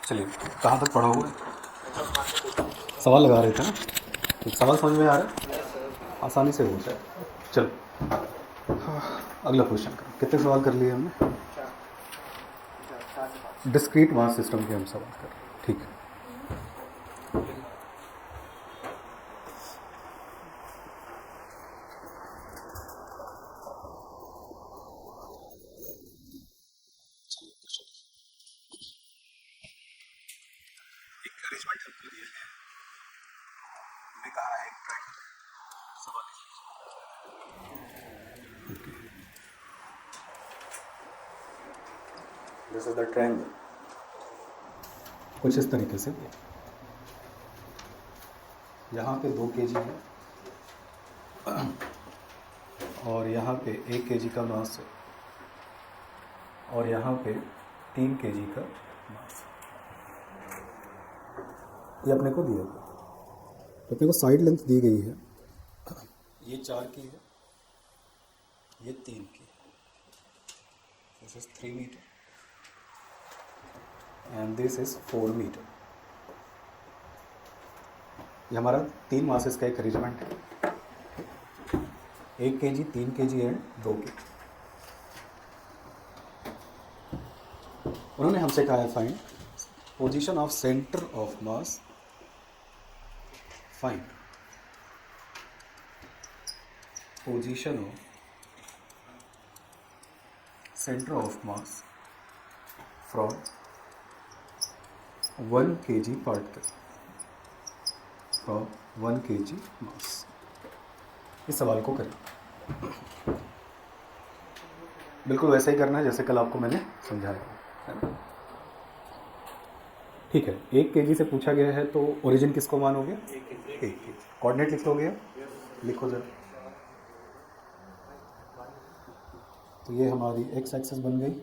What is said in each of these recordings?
चलिए, कहाँ तक पढ़ा हुआ है? सवाल लगा रहे थे ना, तो सवाल समझ में आ रहा है, आसानी से हो जाए। चलो अगला क्वेश्चन करें। कितने सवाल कर लिए हमने? डिस्क्रीट मास सिस्टम के हम सवाल कर रहे हैं, ठीक है। This is the triangle. कुछ इस तरीके से यहाँ पे 2 kg है और यहाँ पे 1 kg का मास है और यहाँ पे 3 kg का मास। ये अपने को दिया गया, तो अपने को साइड लेंथ दी गई है, ये 4 की है, ये 3 की है। This is 3 metre and this is 4 metre. ये हमारा 3 मासेस का एक अरेंजमेंट है, 1 kg, 3 kg एंड 2 kg। उन्होंने हमसे कहा है find position of centre of mass, find position of centre of mass from 1 kg particle, from 1 kg मास। इस सवाल को करें, बिल्कुल वैसे ही करना है जैसे कल आपको मैंने समझाया, ठीक है। 1 kg से पूछा गया है तो ओरिजिन किसको मानोगे? 1 kg। कोऑर्डिनेट लिख लोगे? लिखो जरा। तो ये हमारी एक्स एक्सिस बन गई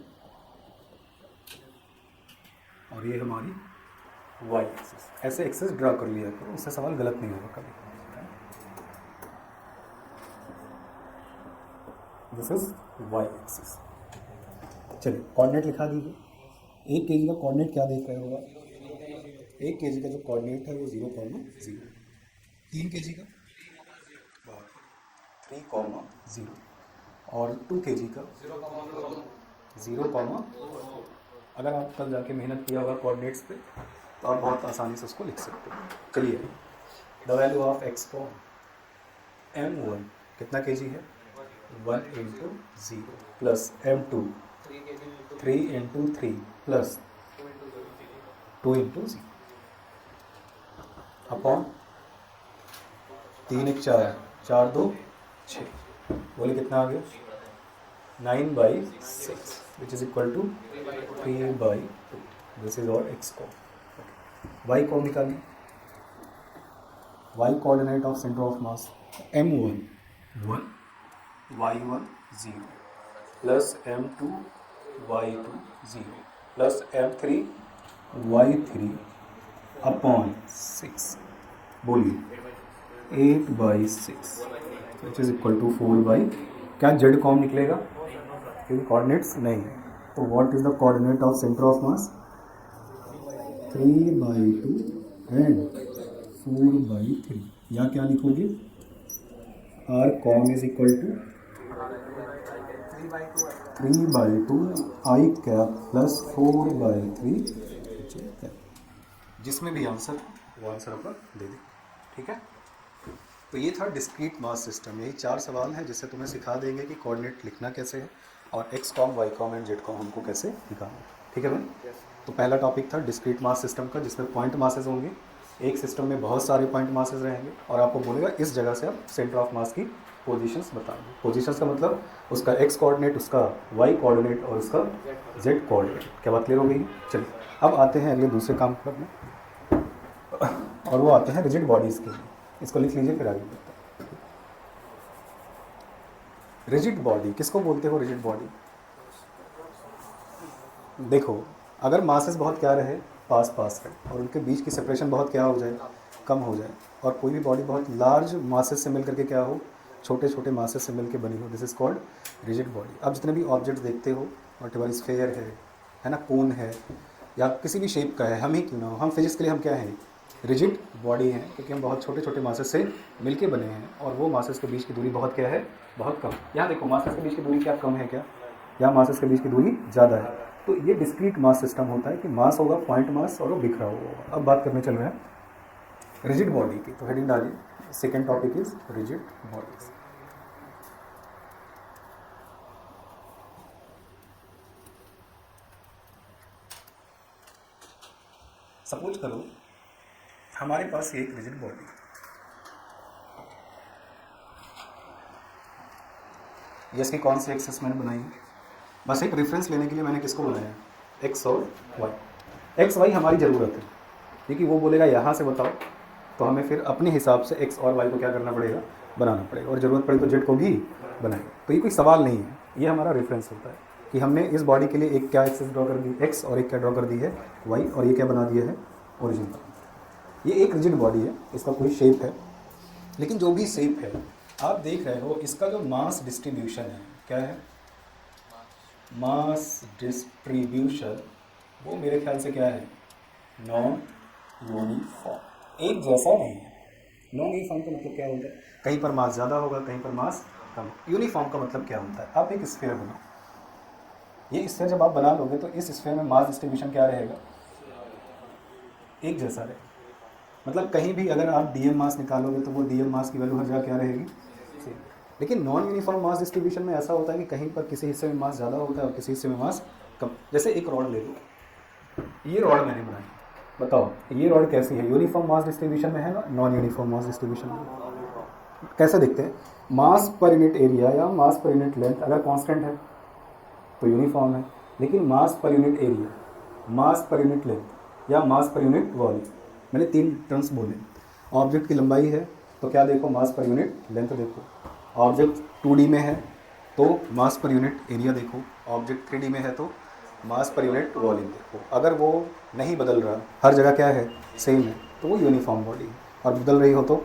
और ये हमारी वाई एक्सिस। ऐसे एक्सिस ड्रा कर लिया करो, उससे सवाल गलत नहीं होगा कभी। This is Y axis. चलिए कोऑर्डिनेट लिखा दीजिए। 1 kg का कोऑर्डिनेट क्या देख रहे होगा? 1 kg का जो कोऑर्डिनेट है वो 0,0। 3 kg का 3,0 और 2 kg का 0, अगर आप कल जाके मेहनत किया होगा कोऑर्डिनेट्स पे तो आप बहुत आसानी से उसको लिख सकते हो। Clear? The value of x को m1 कितना kg है? 1 × 0 प्लस m2 3 × 3 प्लस 2 × 0 अपॉन 3 × 4, 4 2 6। बोले कितना आ गया? 9/6 which is equal to 3/2। This is और एक्स को। वाई को निकालिए। Y coordinate of centre of mass m1 1, y1 0 plus m2 y2 0 plus m3 y3 upon 6। बोलिए 8/6 विच इज इक्वल टू 4/। क्या जेड कॉम निकलेगा? क्योंकि कोऑर्डिनेट्स नहीं है। तो what is the coordinate of centre of mass? 3/2 and 4/3। या क्या लिखोगे? R com is equal to 3/2 I cap plus 4/3 J cap. जिसमें भी आंसर वो आंसर अपन दे दें, ठीक है। तो ये था डिस्क्रीट मास सिस्टम। यही 4 सवाल हैं जिससे तुम्हें सिखा देंगे कि कोऑर्डिनेट लिखना कैसे है और X com, Y com and Z com हमको कैसे निकालना है, ठीक है भाई। तो पहला टॉपिक था डिस्क्रीट मास सिस्टम का, जिसमें पॉइंट मासेस होंगे। एक सिस्टम में बहुत सारे पॉइंट मासेस रहेंगे और आपको बोलेगा इस जगह से आप सेंटर ऑफ मास की पोजीशंस बताएंगे। पोजीशंस का मतलब उसका एक्स कोऑर्डिनेट, उसका वाई कोऑर्डिनेट और उसका जेड कोऑर्डिनेट। क्या बात क्लियर हो गई? चलिए अब आते हैं अगले दूसरे काम पर में, और वो आते हैं रिजिड बॉडीज़ के लिए। इसको लिख लीजिए फिर आगे बढ़ते हैं। रिजिड बॉडी किसको बोलते हो? रिजिड बॉडी देखो, अगर मासेस बहुत क्या रहे, पास पास रहे और उनके बीच की सेपरेशन बहुत क्या हो जाए, कम हो जाए, और कोई भी बॉडी बहुत लार्ज मासेस से मिलकर के क्या हो, छोटे छोटे मासेस से मिलकर बनी हो, this is called rigid body. अब जितने भी ऑब्जेक्ट्स देखते हो, वॉट एवर स्फेयर है ना, कोन है, या किसी भी शेप का है, हम ही क्यों ना हो, हम फिजिक्सली हम क्या हैं, रिजिड बॉडी हैं, क्योंकि हम बहुत छोटे छोटे मासेस से मिलके बने हैं और वो मासेस के बीच की दूरी बहुत क्या है, बहुत कम। यहाँ देखो मासेस के बीच की दूरी क्या कम है क्या, यहाँ मासेस के बीच की दूरी ज़्यादा है। तो ये डिस्क्रीट मास सिस्टम होता है कि मास होगा पॉइंट मास और वो बिखरा हुआ होगा। अब बात करने चल रहे हैं रिजिड बॉडी की, तो हेडिंग डालिए, second topic is rigid bodies. Suppose करो हमारे पास एक रिजिड बॉडी, ये इसकी कौन सी एक्सेस मैंने बनाई है, बस एक रेफरेंस लेने के लिए मैंने किसको बनाया, एक्स और वाई। एक्स वाई हमारी ज़रूरत है, क्योंकि वो बोलेगा यहाँ से बताओ, तो हमें फिर अपने हिसाब से एक्स और वाई को क्या करना पड़ेगा, बनाना पड़ेगा, और ज़रूरत पड़ी तो जेड को भी बनाएंगे। तो ये कोई सवाल नहीं है, ये हमारा रेफरेंस होता है कि हमने इस बॉडी के लिए एक क्या एक्सेस ड्रॉ कर दी एक्स, और एक क्या ड्रॉ कर दी है वाई, और ये क्या बना दिया है ओरिजिन। ये एक रिजिड बॉडी है, इसका कोई शेप है, लेकिन जो भी शेप है आप देख रहे हो, इसका जो मास डिस्ट्रीब्यूशन है क्या है, मास डिस्ट्रीब्यूशन, वो मेरे ख्याल से क्या है, नॉन यूनिफॉर्म, एक जैसा नहीं है। नॉन यूनिफॉर्म का मतलब क्या होता है, कहीं पर मास ज़्यादा होगा, कहीं पर मास कम। यूनिफॉर्म का मतलब क्या होता है, आप एक स्फीयर बनाओ, ये स्फीयर जब आप बना लोगे तो इस स्फीयर में मास डिस्ट्रीब्यूशन क्या रहेगा, एक जैसा रहेगा। मतलब कहीं भी अगर आप डीएम मास निकालोगे तो वो डीएम मास की वैल्यू हर जगह क्या रहेगी, सेम। लेकिन नॉन यूनिफॉर्म मास डिस्ट्रीब्यूशन में ऐसा होता है कि कहीं पर किसी हिस्से में मास ज़्यादा होता है और किसी हिस्से में मास कम। जैसे एक रॉड ले लो, ये रॉड मैंने बनाई, बताओ ये रॉड कैसी है, यूनिफॉर्म मास डिस्ट्रीब्यूशन में है ना, नॉन यूनिफॉर्म मास डिस्ट्रीब्यूशन में। कैसे दिखते हैं, मास पर यूनिट एरिया या मास पर यूनिट लेंथ अगर कांस्टेंट है तो यूनिफॉर्म है, लेकिन मास पर यूनिट एरिया, मास पर यूनिट लेंथ या मास पर यूनिट वॉल्यूम, मैंने तीन टर्म्स बोले। ऑब्जेक्ट की लंबाई है तो क्या देखो, मास पर यूनिट लेंथ देखो। ऑब्जेक्ट 2D में है तो मास पर यूनिट एरिया देखो। ऑब्जेक्ट 3D में है तो मास पर यूनिट वॉल्यूम देखो। अगर वो नहीं बदल रहा, हर जगह क्या है, सेम है, तो वो यूनिफॉर्म बॉडी है। और बदल रही हो तो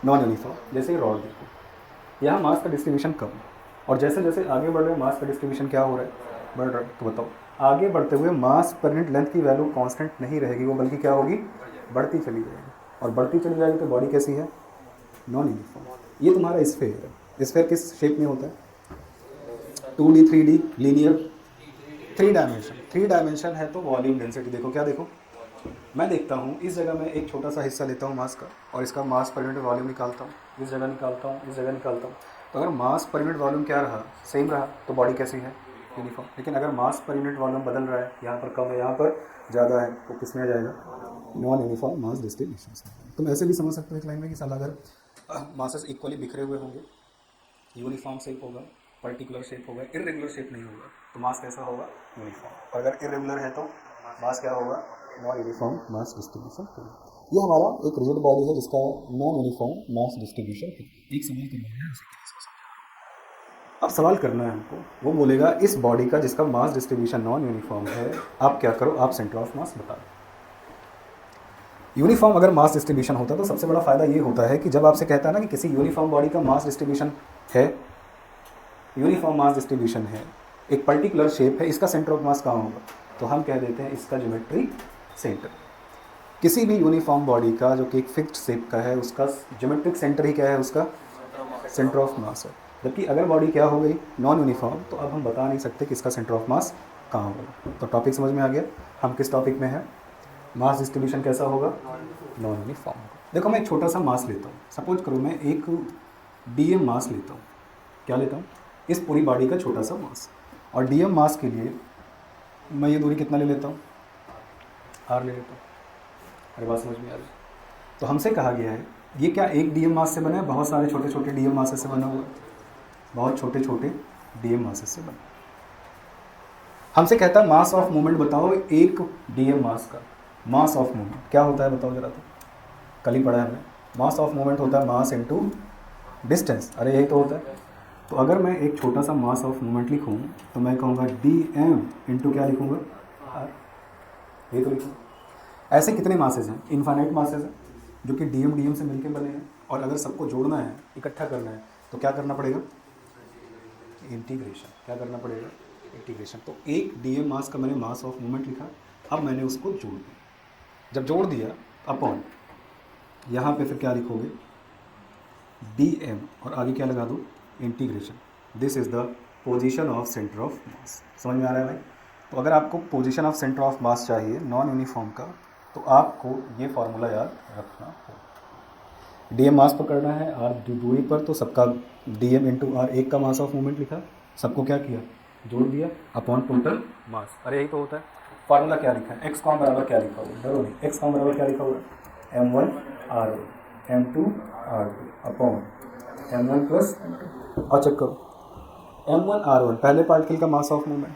नॉन यूनिफॉर्म। जैसे रॉड देखो, यहाँ मास का डिस्ट्रीब्यूशन कम, और जैसे जैसे आगे बढ़ रहे हैं मास का डिस्ट्रीब्यूशन क्या हो रहा है, बढ़ रहा है। तो बताओ आगे बढ़ते हुए मास पर यूनिट लेंथ की वैल्यू कांस्टेंट नहीं रहेगी, वो बल्कि क्या होगी, बढ़ती चली जाएगी। और बढ़ती चली जाएगी तो बॉडी कैसी है, नॉन यूनिफॉर्म। ये तुम्हारा स्फीयर है। स्फीयर किस शेप में होता है, 2D 3D linear, 3 dimension. 3 dimension है तो वॉल्यूम डेंसिटी देखो, क्या देखो, मैं देखता हूँ इस जगह में एक छोटा सा हिस्सा लेता हूँ मास का, और इसका मास पर यूनिट वॉल्यूम निकालता हूँ, इस जगह निकालता हूँ, इस जगह निकालता हूँ। तो अगर मास पर यूनिट वॉल्यूम क्या रहा, सेम रहा, तो बॉडी कैसी है, यूनिफॉर्म। लेकिन अगर मास पर यूनिट वॉल्यूम बदल रहा है, यहाँ पर कम है, यहाँ पर ज़्यादा है, तो किस में आ जाएगा, नॉन यूनिफॉर्म मास डिस्ट्रीब्यूशन। तुम ऐसे भी समझ सकते हो एक लाइन में कि साला अगर मासेस इक्वली बिखरे हुए होंगे, यूनिफॉर्म शेप होगा, पर्टिकुलर शेप होगा, इरेगुलर शेप नहीं होगा, तो मास कैसा होगा, यूनिफॉर्म। और अगर इरेगुलर है तो मास क्या होगा, नॉन यूनिफॉर्म मास डिस्ट्रीब्यूशन। ये हमारा एक रिजिड बॉडी है जिसका नॉन यूनिफॉर्म मास डिस्ट्रीब्यूशन है। एक सवाल करना है, अब सवाल करना है हमको, वो बोलेगा इस बॉडी का जिसका मास डिस्ट्रीब्यूशन नॉन यूनिफॉर्म है, आप क्या करो, आप सेंटर ऑफ मास बता दो। यूनिफॉर्म अगर मास डिस्ट्रीब्यूशन होता तो सबसे बड़ा फायदा ये होता है कि जब आपसे कहता है ना कि किसी यूनिफॉर्म बॉडी का मास डिस्ट्रीब्यूशन है, यूनिफॉर्म मास डिस्ट्रीब्यूशन है, एक पर्टिकुलर शेप है, इसका सेंटर ऑफ मास कहाँ होगा, तो हम कह देते हैं इसका ज्योमेट्री सेंटर। किसी भी यूनिफॉर्म बॉडी का जो कि एक फिक्स्ड शेप का है, उसका ज्योमेट्रिक सेंटर ही क्या है, उसका सेंटर ऑफ मास है। जबकि अगर बॉडी क्या हो गई, नॉन यूनिफॉर्म, तो अब हम बता नहीं सकते कि इसका सेंटर ऑफ मास कहाँ होगा। तो टॉपिक समझ में आ गया, हम किस टॉपिक में हैं, मास डिस्ट्रीब्यूशन कैसा होगा, नॉन यूनिफॉर्म होगा। देखो मैं एक छोटा सा मास लेता हूँ, सपोज करो मैं एक डीएम मास लेता हूँ, क्या लेता हूँ, इस पूरी बॉडी का छोटा सा मास। और डीएम मास के लिए मैं ये दूरी कितना ले लेता हूँ, आर ले लेता हूँ। अरे बात समझ में आ रही। तो हमसे कहा गया है ये क्या एक डीएम मास से बना है, बहुत सारे छोटे छोटे डीएम मासेस से बना हुआ है, बहुत छोटे छोटे डीएम मासेस से बना। हमसे कहता है मास ऑफ मूवमेंट बताओ एक डीएम मास का। मास ऑफ मूवमेंट क्या होता है बताओ जरा, तो कल ही पढ़ा है हमने, मास ऑफ मूवमेंट होता है मास इनटू डिस्टेंस। अरे यही तो होता है। तो अगर मैं एक छोटा सा मास ऑफ मूवमेंट लिखूँ तो मैं कहूँगा dm इंटू क्या लिखूँगा, r, ये तो लिखूँगा। ऐसे कितने मासेस हैं, इन्फाइनाइट मासेस हैं जो कि डीएम डीएम से मिलकर बने हैं, और अगर सबको जोड़ना है, इकट्ठा करना है, तो क्या करना पड़ेगा, इंटीग्रेशन। क्या करना पड़ेगा, इंटीग्रेशन। तो एक डीएम मास का मैंने मास ऑफ मूवमेंट लिखा। अब मैंने उसको जोड़ दिया, जब जोड़ दिया अपॉन यहाँ पे फिर क्या लिखोगे dm और आगे क्या लगा दो integration, this is the position of centre of मास। समझ में आ रहा है भाई? तो अगर आपको पोजीशन ऑफ सेंटर ऑफ मास चाहिए नॉन यूनिफॉर्म का तो आपको ये फार्मूला याद रखना होगा। डीएम मास पकड़ना है आर दूरी पर, तो सबका डीएम इंटू आर एक का मास ऑफ मूवमेंट लिखा, सबको क्या किया जोड़ दिया अपॉन टोटल मास। अरे यही तो होता है। फार्मूला क्या लिखा है, एक्स कॉम बराबर क्या लिखा हुआ, डरो नहीं, एक्स कॉम बराबर क्या लिखा हुआ m1 r1 m2 r2 upon m1 plus m2। और चेक करो m1 r1 पहले पार्टिकल का मास ऑफ मूवमेंट,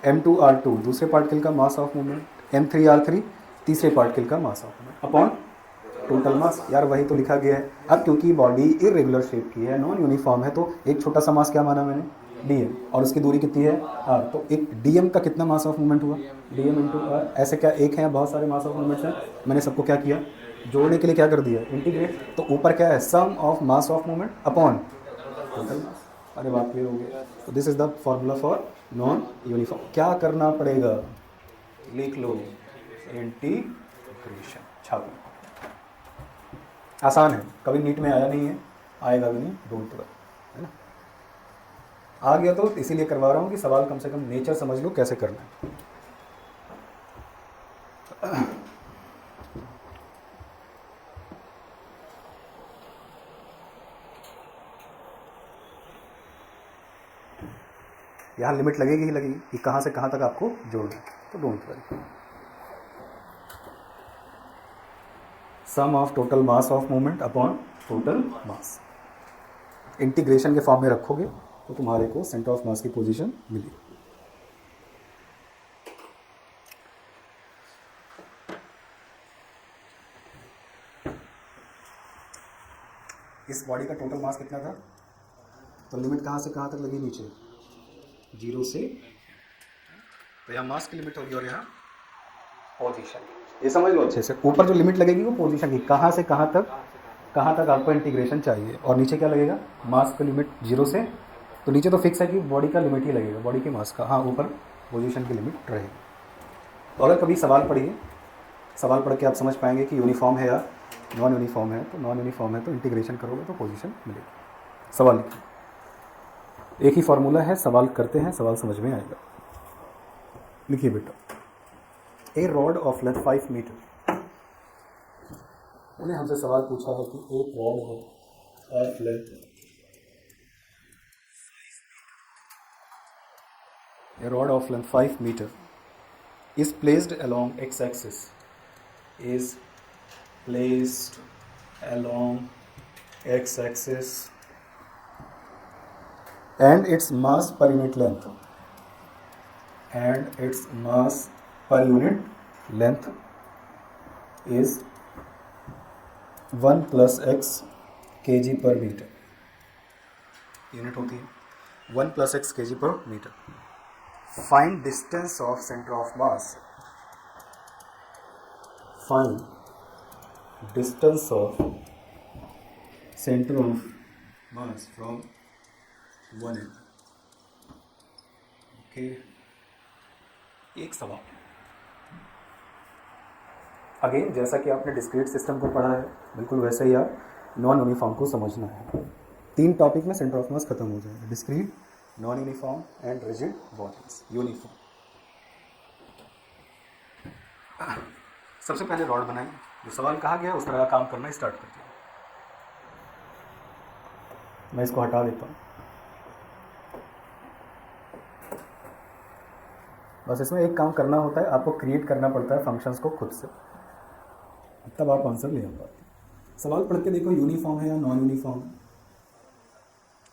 m2 r2 दूसरे पार्टिकल का मास ऑफ मूवमेंट, m3 r3 तीसरे पार्टिकल का मास ऑफ मूवमेंट अपॉन टोटल मास। यार वही तो लिखा गया है। अब क्योंकि बॉडी इरेगुलर शेप की है, नॉन यूनिफॉर्म है, तो एक छोटा सा मास क्या माना मैंने डीएम, और उसकी दूरी कितनी है आर, तो एक डीएम का कितना मास ऑफ मूवमेंट हुआ डीएम इंटू आर। ऐसे क्या एक है, बहुत सारे मास ऑफ मूवमेंट्स हैं, मैंने सबको क्या किया जोड़ने के लिए क्या कर दिया इंटीग्रेट। तो ऊपर क्या है sum of mass of movement upon total mass. अरे बात क्लियर हो गया। तो this is the formula for non uniform. क्या करना पड़ेगा लिख लो इंटीग्रेशन, छापो। आसान है, कभी नीट में आया नहीं है, आएगा भी नहीं, डोंट वरी, है ना। आ गया तो इसीलिए करवा रहा हूँ कि सवाल कम से कम नेचर समझ लो कैसे करना है। यहाँ लिमिट लगेगी ही लगेगी कि कहाँ से कहाँ तक आपको जोड़ना है, तो don't worry. Sum of total mass of movement upon total mass, integration के फॉर्म में रखोगे तो तुम्हारे को सेंटर ऑफ मास की पोजीशन मिलेगी। इस बॉडी का टोटल मास कितना था, तो लिमिट कहाँ से कहाँ तक लगी नीचे 0 से, तो यहाँ मास की लिमिट होगी और यहाँ पोजीशन। ये समझ लो अच्छे से, ऊपर जो लिमिट लगेगी वो पोजीशन की, कहाँ से कहाँ तक आपको इंटीग्रेशन चाहिए, और नीचे क्या लगेगा मास की लिमिट 0 से, तो नीचे तो फिक्स है कि बॉडी का लिमिट ही लगेगा बॉडी के मास का, हाँ ऊपर पोजीशन की लिमिट रहेगी। तो अगर कभी सवाल पढ़िए, सवाल पढ़ के आप समझ पाएंगे कि यूनिफॉर्म है या नॉन यूनिफॉर्म है, तो नॉन यूनिफॉर्म है तो इंटीग्रेशन करोगे तो पोजीशन मिलेगी। सवाल लिखिए, एक ही फार्मूला है, सवाल करते हैं, सवाल समझ में आएगा। लिखिए बेटा, a rod of length 5 metre, उन्हें हमसे सवाल पूछा है कि एक रॉड है of length, a rod of length 5 metre is placed along x-axis, is placed along x-axis and its mass per unit length, and its mass per unit length is 1 plus x kg per meter, unit होती है 1 plus x kg per meter। Find distance of center of mass, find distance of center of mass from 1 end। Okay, एक सवाल again जैसा कि आपने discrete system को पढ़ा है बिल्कुल वैसे ही आप नॉन यूनिफॉर्म को समझना है। 3 टॉपिक में सेंटर ऑफ मास खत्म हो जाएगा, discrete, non uniform and rigid bodies. Uniform सबसे पहले रॉड बनाइए, जो सवाल कहा गया उस तरह का काम करना स्टार्ट कर दिया। मैं इसको हटा देता हूँ, बस इसमें एक काम करना होता है, आपको क्रिएट करना पड़ता है फंक्शंस को खुद से, तब आप आंसर ले पाते। सवाल पढ़ के देखो यूनिफॉर्म है या नॉन यूनिफॉर्म।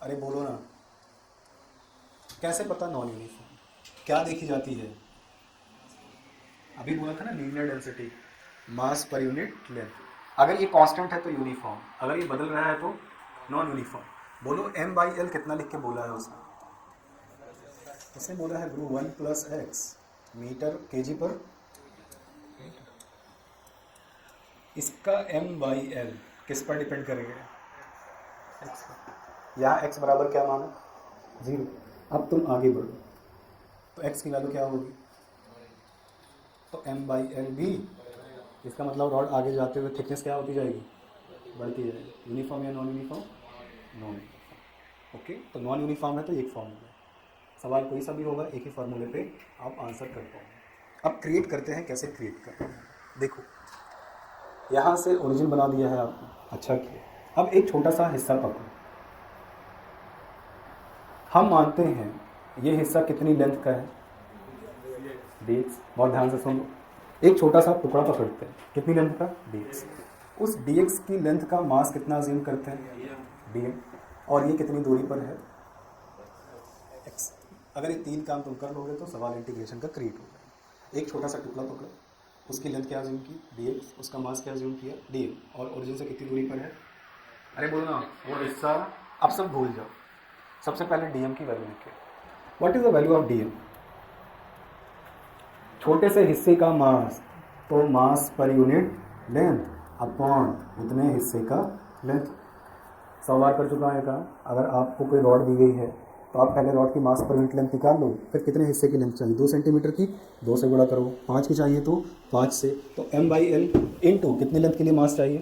अरे बोलो ना, कैसे पता नॉन यूनिफॉर्म, क्या देखी जाती है? अभी बोला था ना लीनियर डेंसिटी, मास पर यूनिट लेंथ। अगर ये कांस्टेंट है तो यूनिफॉर्म, अगर ये बदल रहा है तो नॉन यूनिफॉर्म। बोलो m/l कितना लिख के बोला है उसने? उसने बोला है गुरु 1 plus x मीटर kg पर। इसका m/l किस पर डिपेंड करेगा? x पर। यहाँ x बराबर क्या माना 0। अब तुम आगे बढ़ो तो x की वैल्यू क्या होगी तो m बाई एल भी, इसका मतलब रॉड आगे जाते हुए थिकनेस क्या होती जाएगी, बढ़ती जाएगी। यूनिफॉर्म या non uniform, non uniform. Okay, तो नॉन यूनिफॉर्म है तो एक फॉर्मूला, सवाल कोई सा भी होगा एक ही फार्मूले पे आप आंसर कर पाओगे। अब क्रिएट करते हैं, कैसे क्रिएट करते हैं देखो, यहाँ से ओरिजिन बना दिया है आपको, अच्छा किया। अब एक छोटा सा हिस्सा पकड़ो, हम मानते हैं ये हिस्सा कितनी लेंथ का है, dx, बहुत ध्यान से सुनो, एक छोटा सा टुकड़ा पकड़ते हैं, कितनी लेंथ का, dx। उस dx की लेंथ का मास कितना अज्यूम करते हैं, dm, और ये कितनी दूरी पर है, x। अगर ये तीन काम तुम कर लोगे तो सवाल इंटीग्रेशन का क्रिएट हो जाएगा। एक छोटा सा टुकड़ा पकड़ो, उसकी लेंथ क्या अज्यूम की, dx, उसका मास क्या अज्यूम किया, dm, और ओरिजिन से कितनी दूरी पर है, अरे बोलो ना वो हिस्सा, अब सब भूल जाओ, सबसे पहले dm की वैल्यू लिखिए। What is the value of dm, छोटे से हिस्से का मास, तो मास पर यूनिट लेंथ अपॉन उतने हिस्से का लेंथ। 100 बार कर चुका है काम। अगर आपको कोई रॉड दी गई है तो आप पहले रॉड की मास पर यूनिट लेंथ निकाल लो, फिर कितने हिस्से की लेंथ चाहिए, 2 सेंटीमीटर की, 2 से गुणा करो, 5 की चाहिए तो 5 से, तो m बाई एल इंटू कितनी लेंथ के लिए मास चाहिए,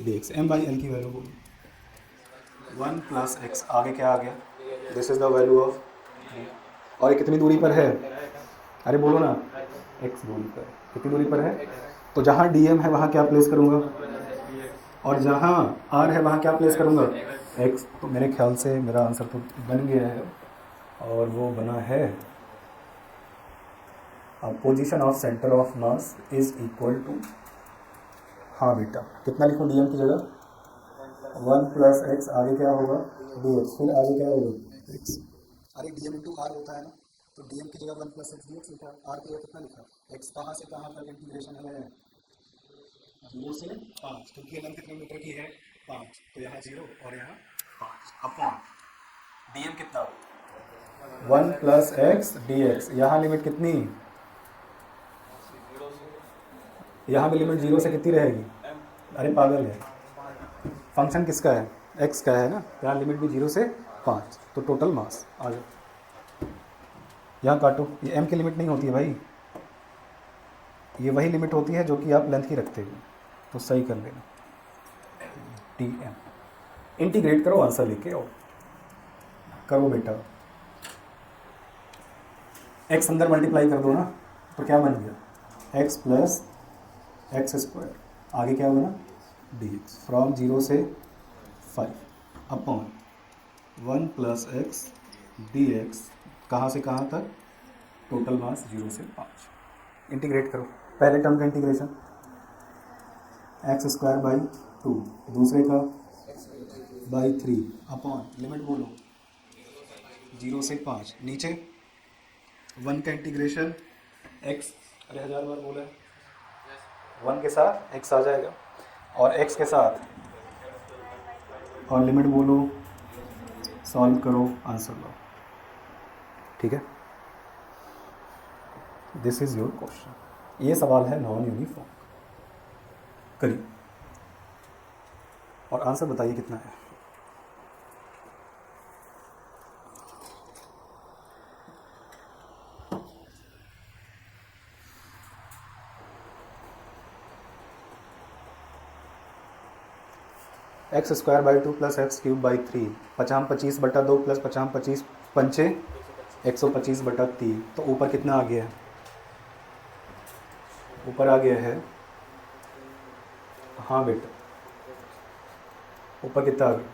dx। m बाई एल की वैल्यू बोलो 1 प्लस एक्स, आगे क्या आ गया, this is the value of, और ये कितनी दूरी पर है, अरे बोलो ना, x दूरी पर, कितनी दूरी पर है, तो जहाँ dm है वहाँ क्या प्लेस करूँगा, और जहाँ r है वहाँ क्या प्लेस करूँगा, x। तो मेरे ख्याल से मेरा आंसर तो बन गया है, और वो बना है position of centre of mass is equal to, हाँ बेटा कितना लिखूँ dm की जगह, 1 प्लस एक्स, आगे क्या होगा dx, फिर आगे क्या होगा x। अरे dm इंटू आर होता है ना, तो dm की जगह 1 प्लस एक्स dx लिखा, r की जगह कितना लिखा, x। कहाँ से कहाँ तक इंटीग्रेशन है, 0 से 5, क्योंकि ये लेंथ कितने मीटर की है, 5, तो यहाँ 0 और यहाँ 5 अपॉन dm कितना, 1 प्लस एक्स dx। यहाँ लिमिट कितनी, यहाँ भी लिमिट 0 से कितनी रहेगी, अरे पागल है, फंक्शन किसका है, x का है ना, यहाँ लिमिट भी 0 से 5, तो टोटल मास आ जाए, यहाँ काटो, ये m की लिमिट नहीं होती है भाई, ये वही लिमिट होती है जो कि आप लेंथ की रखते हो, तो सही कर लेना, tm। इंटीग्रेट करो, आंसर लेके आओ, करो बेटा, x अंदर मल्टीप्लाई कर दो ना, तो क्या बन गया, x प्लस एक्स स्क्वायर, आगे क्या होगा ना dx, फ्रॉम 0 से 5 अपॉन 1 प्लस एक्स dx, कहाँ से कहाँ तक, टोटल मास 0 से 5। इंटीग्रेट करो, पहले टर्म का इंटीग्रेशन एक्स स्क्वायर बाई 2, दूसरे का बाई 3 अपॉन, लिमिट बोलो 0 से 5, नीचे 1 का इंटीग्रेशन x, अरे 1000 बार बोला है, 1 के साथ x आ जाएगा, और x के साथ, और लिमिट बोलो, सॉल्व करो, आंसर लो, ठीक है। दिस इज योर क्वेश्चन, ये सवाल है नॉन यूनिफॉर्म, करिए और आंसर बताइए कितना है। X square by 2 plus x cube by 3, 50 25 बटा 2 प्लस 50 25 पंचे 125 बटा 3, तो ऊपर कितना आ गया है, ऊपर आ गया है, हाँ बेटा ऊपर कितना आ गया,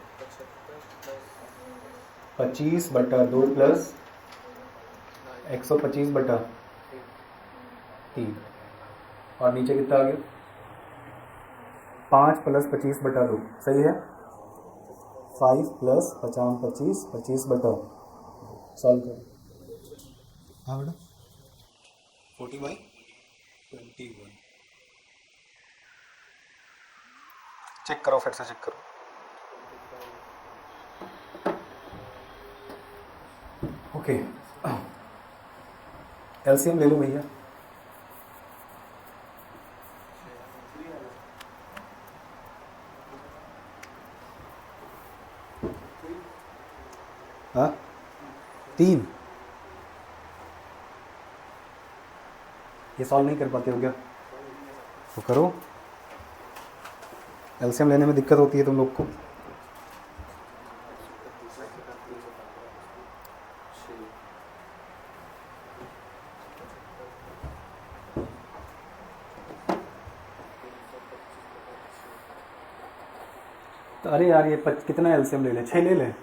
25 बटा 2 प्लस 125 बटा 3, और नीचे कितना आ गया, 5 प्लस 25 बटा 2, सही है, 5 प्लस 50 25 25 बटा, सॉल्व करो, हाँ बेटा 40/21, चेक करो, फिर से चेक करो, ओके। एलसीएम ले लो भैया, हाँ 3, ये सॉल्व नहीं कर पाते हो क्या? तो करो, एलसीएम लेने में दिक्कत होती है तुम लोग को। तो अरे यार ये कितना एलसीएम ले लें? 6 ले लें।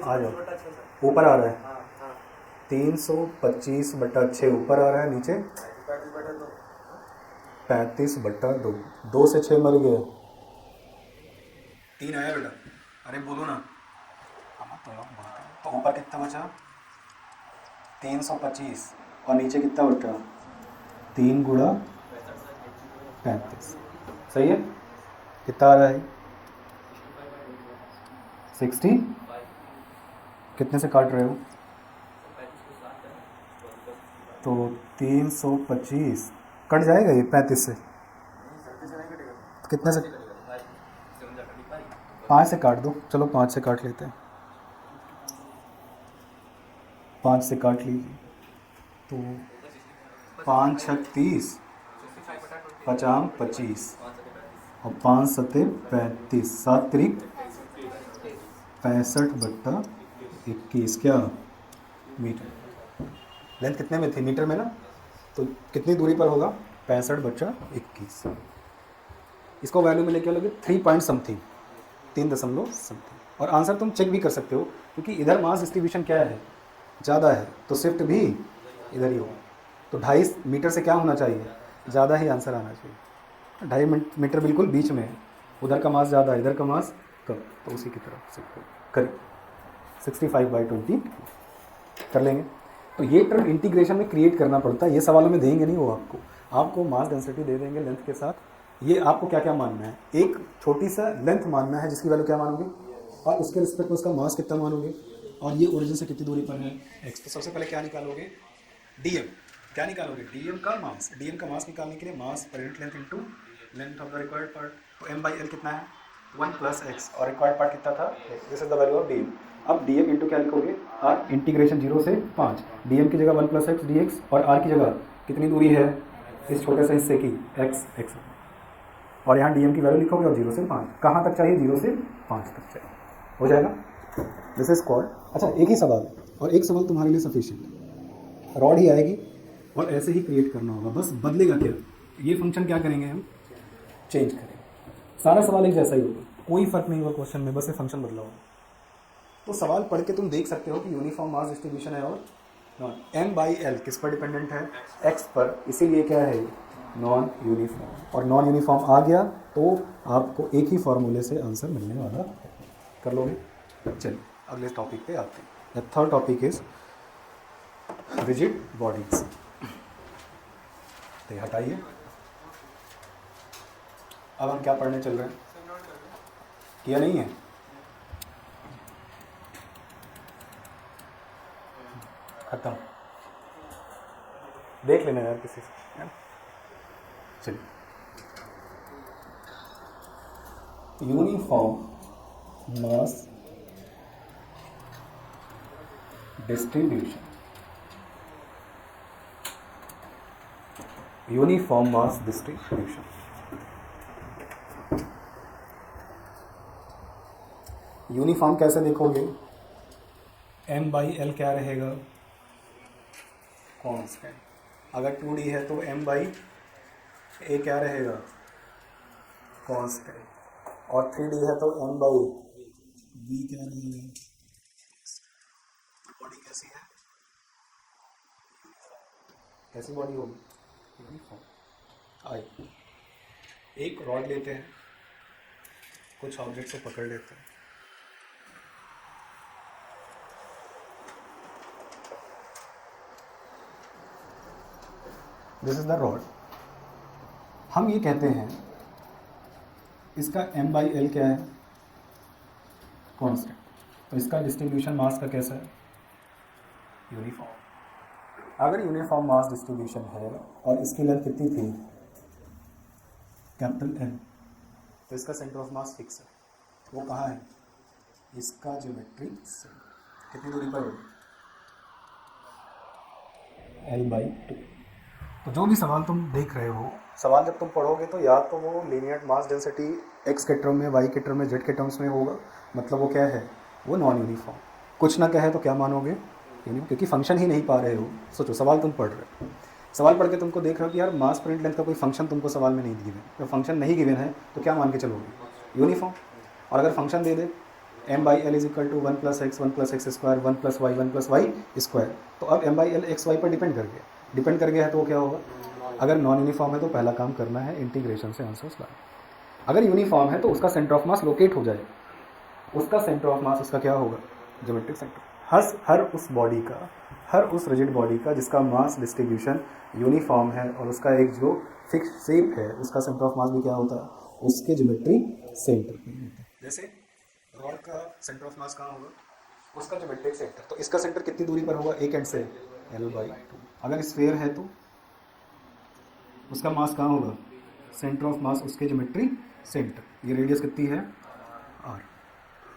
आ जाओ, ऊपर आ रहा है 325/6 ऊपर आ रहा है, नीचे 35/2। 2 से 6 मर गए, 3 आया बेटा। अरे बोलो ना, तो ऊपर कितना बचा? 325 और नीचे कितना बचा? 3 गुणा 35। सही है? कितना आ रहा है? 60। कितने से काट रहे हो? तो 325 कट जाएगा ये 35 से। कितने से? 5 से काट दो, चलो 5 से काट लेते हैं। 5 से काट लीजिए तो 5 छक 30, 50 25 और 5 सत्ते 35, 7 त्रिक 65/21 क्या मीटर। लेंथ कितने में थी? मीटर में ना, तो कितनी दूरी पर होगा? 65/21। इसको वैल्यू में लेके लोगे 3 पॉइंट समथिंग, 3 दशमलव समथिंग। और आंसर तुम चेक भी कर सकते हो, क्योंकि इधर मास डिस्ट्रीब्यूशन क्या है? ज़्यादा है, तो शिफ्ट भी इधर ही होगा। तो 2.5 मीटर से क्या होना चाहिए? ज़्यादा ही आंसर आना चाहिए। 2.5 मीटर बिल्कुल बीच में है, उधर का मास ज़्यादा, इधर का मास कम, तो उसी की तरफ शिफ्ट हो। करिए 65/20 कर लेंगे। तो ये टर्म इंटीग्रेशन में क्रिएट करना पड़ता है, ये सवालों में देंगे नहीं वो आपको मास डेंसिटी दे देंगे लेंथ के साथ। ये आपको क्या क्या मानना है? एक छोटी सा लेंथ मानना है जिसकी वैल्यू क्या मानोगे, और उसके रिस्पेक्ट में उसका मास कितना मानोगे, और ये ओरिजिन से कितनी दूरी पर है एक्स। तो सबसे पहले क्या निकालोगे? डीएम। क्या निकालोगे? डीएम का मास। डीएम का मास निकालने के लिए mass per unit length into length of the required part. तो m/l कितना है? 1 + x, और रिक्वायर्ड पार्ट कितना था? This is the value of DM. अब डीएम इंटू क्या लिखोगे? आर। इंटीग्रेशन 0 से 5, डीएम की जगह 1 + x dx, और आर की जगह कितनी दूरी है इस छोटे से हिस्से की? x। और यहाँ डीएम की वैल्यू लिखोगे और 0 से 5। कहाँ तक चाहिए? 0 से 5 तक चाहिए। हो जाएगा? This is called. अच्छा, एक ही सवाल और एक सवाल तुम्हारे लिए सफिशिएंट है। रॉड ही आएगी और ऐसे ही क्रिएट करना होगा, बस बदलेगा क्या? ये फंक्शन क्या करेंगे हम? चेंज करेंगे। सारा सवाल एक जैसा ही होगा, कोई फर्क नहीं होगा क्वेश्चन में, बस ये फंक्शन बदला होगा। तो सवाल पढ़ के तुम देख सकते हो कि यूनिफॉर्म मास डिस्ट्रीब्यूशन है और नॉन। m/l किस पर डिपेंडेंट है? x पर, इसीलिए क्या है? Non uniform. और नॉन यूनिफॉर्म आ गया तो आपको एक ही फॉर्मूले से आंसर मिलने वाला है। कर लोगे? चलिए अगले टॉपिक पे आते हैं। The third topic is rigid bodies. तो हटाइए, अब हम क्या पढ़ने चल रहे हैं? किया नहीं है? खत्म, देख लेना यार किसी से। चलिए, uniform mass distribution. Uniform mass distribution. Uniform कैसे देखोगे? m/l क्या रहेगा? कांस्टेंट। अगर 2D है तो m/a क्या रहेगा? कांस्टेंट। और 3D है तो m/v क्या रहेगा? बॉडी कैसी है? कैसी बॉडी होगी? यूनिफॉर्म। आई, एक रॉड लेते हैं, कुछ ऑब्जेक्ट से पकड़ लेते हैं, दिस इज द रॉड। हम ये कहते हैं इसका m/l क्या है? कांस्टेंट। तो इसका डिस्ट्रीब्यूशन मास का कैसा है? यूनिफॉर्म। अगर यूनिफॉर्म मास डिस्ट्रीब्यूशन है और इसकी लेंथ कितनी थी? कैपिटल N, तो इसका सेंटर ऑफ मास फिक्स है। वो कहाँ है? इसका ज्योमेट्रिक सेंटर कितनी दूरी पर है? l/2। तो जो भी सवाल तुम देख रहे हो, सवाल जब तुम पढ़ोगे तो या तो वो लीनियर मास डेंसिटी एक्स के टर्म में, वाई के टर्म में, जेड के टर्म्स में होगा, मतलब वो क्या है, वो नॉन यूनिफॉर्म। कुछ ना कहे तो क्या मानोगे, क्योंकि फंक्शन ही नहीं पा रहे हो। सोचो सवाल तुम पढ़ रहे हो, सवाल पढ़ के तुमको देख रहे हो कि यार मास पर यूनिट लेंथ का कोई फंक्शन तुमको सवाल में नहीं गिवन, तो फंक्शन नहीं गिवन है तो क्या मान के चलोगे, यूनिफॉर्म। और अगर फंक्शन दे दे M by L is equal to 1 + x square 1 + y square, तो अब M by L X Y पर डिपेंड कर गया है, तो वो क्या होगा। अगर नॉन यूनिफॉर्म है तो पहला काम करना है इंटीग्रेशन से आंसर्स लाए। अगर यूनिफॉर्म है तो उसका सेंटर ऑफ मास लोकेट हो जाए, उसका सेंटर ऑफ मास उसका क्या होगा, ज्योमेट्रिक सेंटर। हर उस बॉडी का, हर उस रिजिड बॉडी का जिसका मास डिस्ट्रीब्यूशन यूनिफॉर्म है और उसका एक जो फिक्स शेप है, उसका सेंटर ऑफ मास भी क्या होता है, उसके ज्योमेट्रिक सेंटर पे होता है। जैसे रॉड का सेंटर ऑफ मास कहाँ होगा, उसका ज्योमेट्रिक सेंटर, तो इसका सेंटर कितनी दूरी पर होगा, एक एंड से L/2। अगर स्फीयर है तो उसका मास कहाँ होगा, सेंटर ऑफ मास उसके ज्योमेट्रिक सेंटर। ये रेडियस कितनी है, R।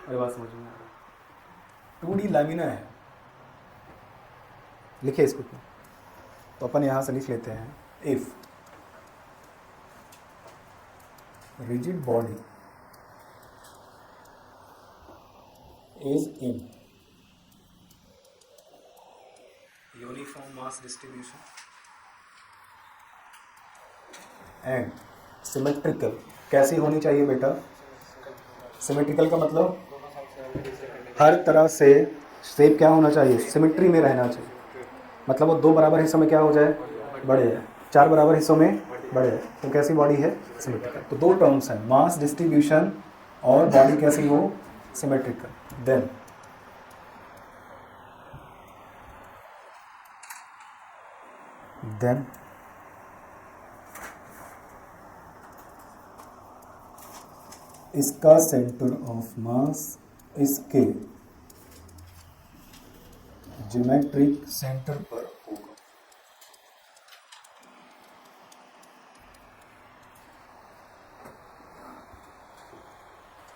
अरे बात समझ में आ रहा है। 2D लैमिना है, लिखे इसको, तो अपन यहाँ से लिख लेते हैं, if rigid body is in uniform mass distribution and symmetrical। कैसी होनी चाहिए बेटा, सिमेट्रिकल का मतलब हर तरह से शेप क्या होना चाहिए, सिमेट्री में रहना चाहिए, मतलब वो 2 बराबर हिस्सों में क्या हो जाए, बढ़े जाए, 4 बराबर हिस्सों में बढ़े जाए, तो कैसी बॉडी है, सिमेट्रिकल। तो 2 टर्म्स हैं, मास डिस्ट्रीब्यूशन और बॉडी कैसी हो, सिमेट्रिकल। देन इसका सेंटर ऑफ मास इसके ज्योमेट्रिक सेंटर पर होगा।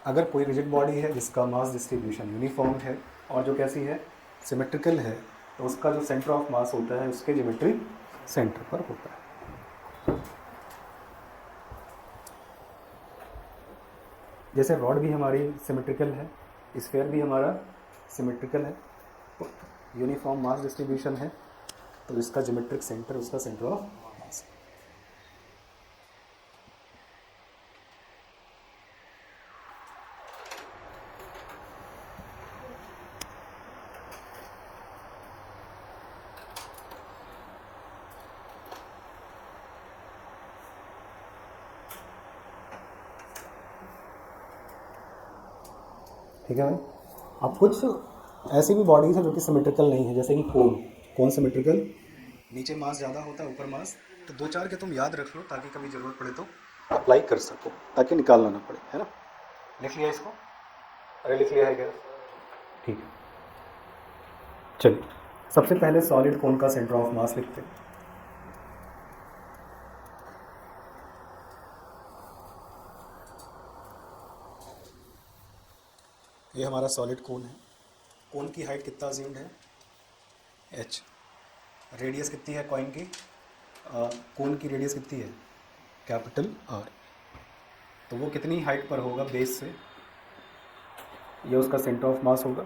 अगर कोई रिजिड बॉडी है जिसका मास डिस्ट्रीब्यूशन यूनिफॉर्म है और जो कैसी है, सिमेट्रिकल है, तो उसका जो सेंटर ऑफ मास होता है उसके ज्योमेट्रिक सेंटर पर होता है। जैसे रॉड भी हमारी सिमेट्रिकल है, स्फीयर भी हमारा सिमेट्रिकल है, तो यूनिफॉर्म मास डिस्ट्रीब्यूशन है, तो इसका ज्योमेट्रिक सेंटर उसका सेंटर ऑफ मास। ठीक है भाई। अब कुछ ऐसी भी बॉडीज हैं जो कि सिमेट्रिकल नहीं है, जैसे कि कौन सिमेट्रिकल, नीचे मास ज़्यादा होता है ऊपर मास, तो 2-4 के तुम याद रख लो ताकि कभी ज़रूरत पड़े तो अप्लाई कर सको, ताकि निकालना ना पड़े, है ना। लिख लिया इसको, अरे लिख लिया है क्या, ठीक है। चलिए सबसे पहले सॉलिड कोन का सेंटर ऑफ मास लिखते हैं। ये हमारा सॉलिड कोन है, कोन की हाइट कितना अज्यूम्ड है, h। रेडियस कितनी है कॉइन की, कोन की रेडियस कितनी है, कैपिटल R। तो वो कितनी हाइट पर होगा बेस से, ये उसका सेंटर ऑफ मास होगा,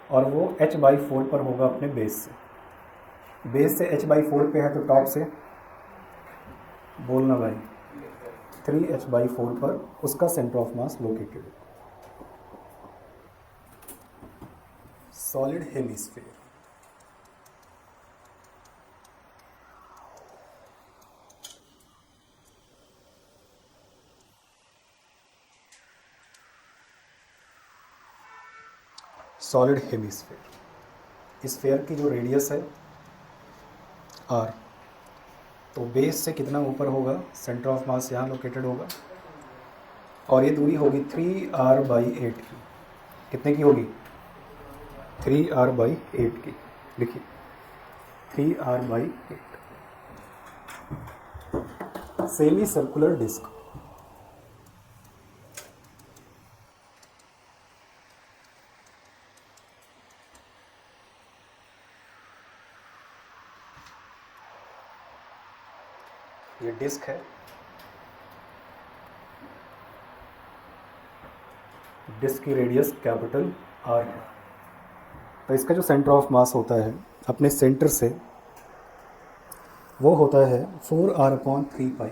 और वो h/4 पर होगा अपने बेस से। बेस से h/4 पे है तो टॉप से बोलना भाई 3h/4 पर उसका सेंटर ऑफ मास लोकेटेड है। Solid hemisphere, solid hemisphere, sphere की जो रेडियस है r, तो बेस से कितना ऊपर होगा, सेंटर ऑफ मास यहाँ लोकेटेड होगा, और ये दूरी होगी 3r/8 की। कितने की होगी, 3r/8 की। लिखिए 3r/8। सेमी सर्कुलर डिस्क, ये डिस्क है, डिस्क की रेडियस कैपिटल आर है। तो इसका जो सेंटर ऑफ मास होता है अपने सेंटर से, वो होता है 4r/3π।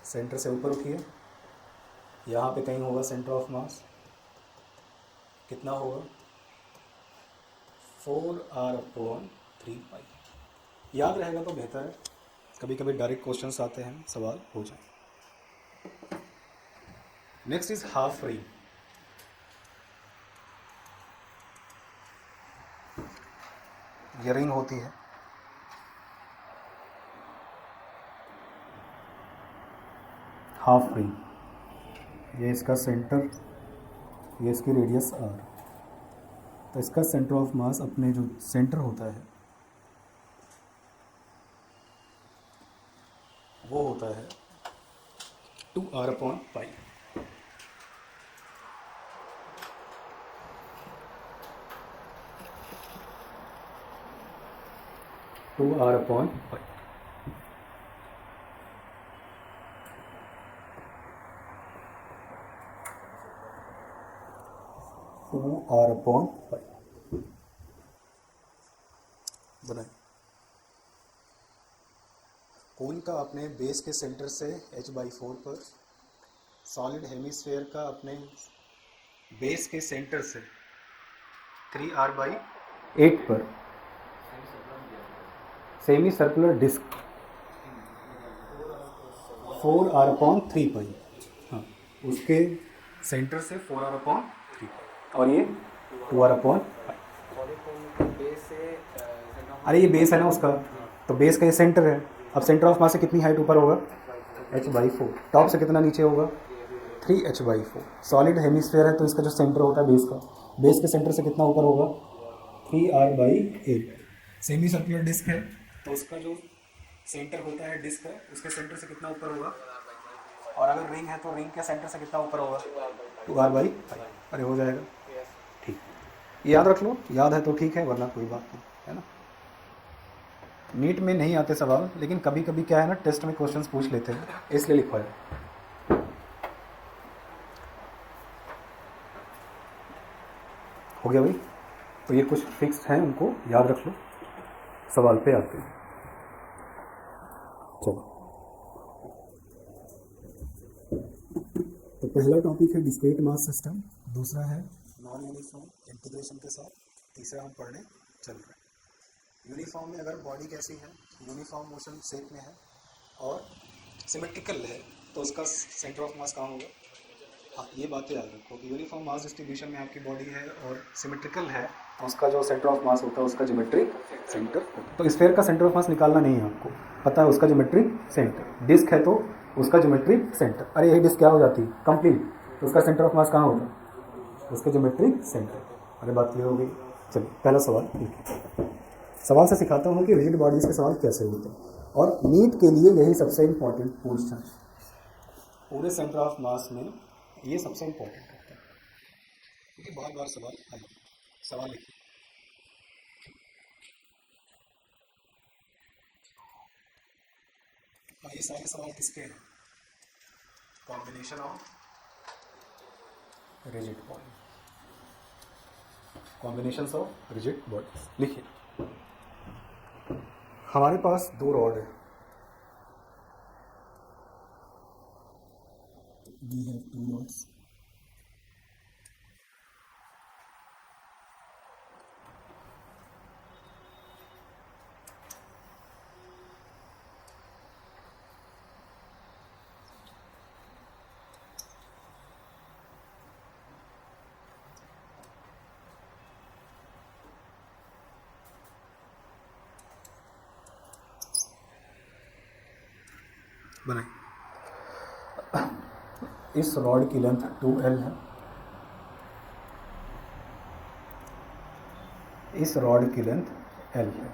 सेंटर से ऊपर उठिए, यहाँ पे कहीं होगा सेंटर ऑफ मास, कितना होगा 4r/3π। याद रहेगा तो बेहतर है, कभी कभी डायरेक्ट क्वेश्चंस आते हैं, सवाल हो जाए। Next is half ring. ये रिंग होती है, हाफ रिंग, ये इसका सेंटर, ये इसकी रेडियस आर। तो इसका सेंटर ऑफ मास अपने जो सेंटर होता है वो होता है 2r/π। 2r/π। बनाए। कोन का अपने बेस के सेंटर से h/4 पर, सॉलिड हेमिस्फेयर का अपने बेस के सेंटर से 3r/8 पर, सेमी सर्कुलर डिस्क 4r/3π। हाँ, उसके सेंटर से 4r/3π और ये 2r/π। अरे ये बेस है ना उसका, तो बेस का ये सेंटर है। अब सेंटर ऑफ मास से कितनी हाइट ऊपर होगा h/4। टॉप से कितना नीचे होगा 3h/4। सॉलिड हेमिस्फेयर है तो इसका जो सेंटर होता है बेस का, बेस के सेंटर से कितना ऊपर होगा 3r/8। सेमी सर्कुलर डिस्क है तो उसका जो सेंटर होता है डिस्क है, उसके सेंटर से कितना ऊपर होगा, और अगर रिंग है तो रिंग के सेंटर से कितना ऊपर होगा 2r/5। अरे हो जाएगा, ठीक, याद रख लो। याद है तो ठीक है, वरना कोई बात नहीं, है ना। नीट में नहीं आते सवाल, लेकिन कभी कभी क्या है ना, टेस्ट में क्वेश्चंस पूछ लेते हैं, इसलिए लिखा है। हो गया भाई। तो ये कुछ फिक्स हैं, उनको याद रख लो। सवाल पे आते हैं, चलो। तो पहला टॉपिक है डिस्क्रीट मास सिस्टम, दूसरा है नॉन यूनिफॉर्म इंटीग्रेशन के साथ, तीसरा हम पढ़ने चल रहे हैं। यूनिफॉर्म में अगर बॉडी कैसी है, यूनिफॉर्म मोशन शेप में है और सिमेट्रिकल है, तो उसका सेंटर ऑफ मास कहाँ होगा। हाँ, ये बातें याद रखो कि यूनिफॉर्म मास डिस्ट्रीब्यूशन में आपकी बॉडी है और सिमेट्रिकल है, तो उसका जो सेंटर ऑफ मास होता है उसका ज्योमेट्रिक सेंटर। तो स्फीयर का सेंटर ऑफ मास निकालना नहीं है आपको, पता है उसका ज्योमेट्रिक सेंटर। डिस्क है तो उसका ज्योमेट्रिक सेंटर। अरे यही डिस्क क्या हो जाती है कंप्लीट, तो उसका सेंटर ऑफ मास कहाँ होगा, उसका ज्योमेट्रिक सेंटर। अरे बात क्लियर हो गई। चलिए पहला सवाल, ठीक है। सवाल से सिखाता हूँ कि रिजिड बॉडीज़ के सवाल कैसे होते हैं, और नीट के लिए यही सबसे इम्पोर्टेंट क्वेश्चन है। पूरे सेंटर ऑफ मास में ये सबसे इम्पोर्टेंट होता है, क्योंकि बहुत बार सवाल आए। सवाल लिखिए, ये सारे सवाल किसके हैं, combination of rigid body, combination of rigid body. लिखिए, हमारे पास दो रॉड है, वी हैव टू रॉड्स। बनाए, इस रॉड की लेंथ 2L है, इस रॉड की लेंथ L है।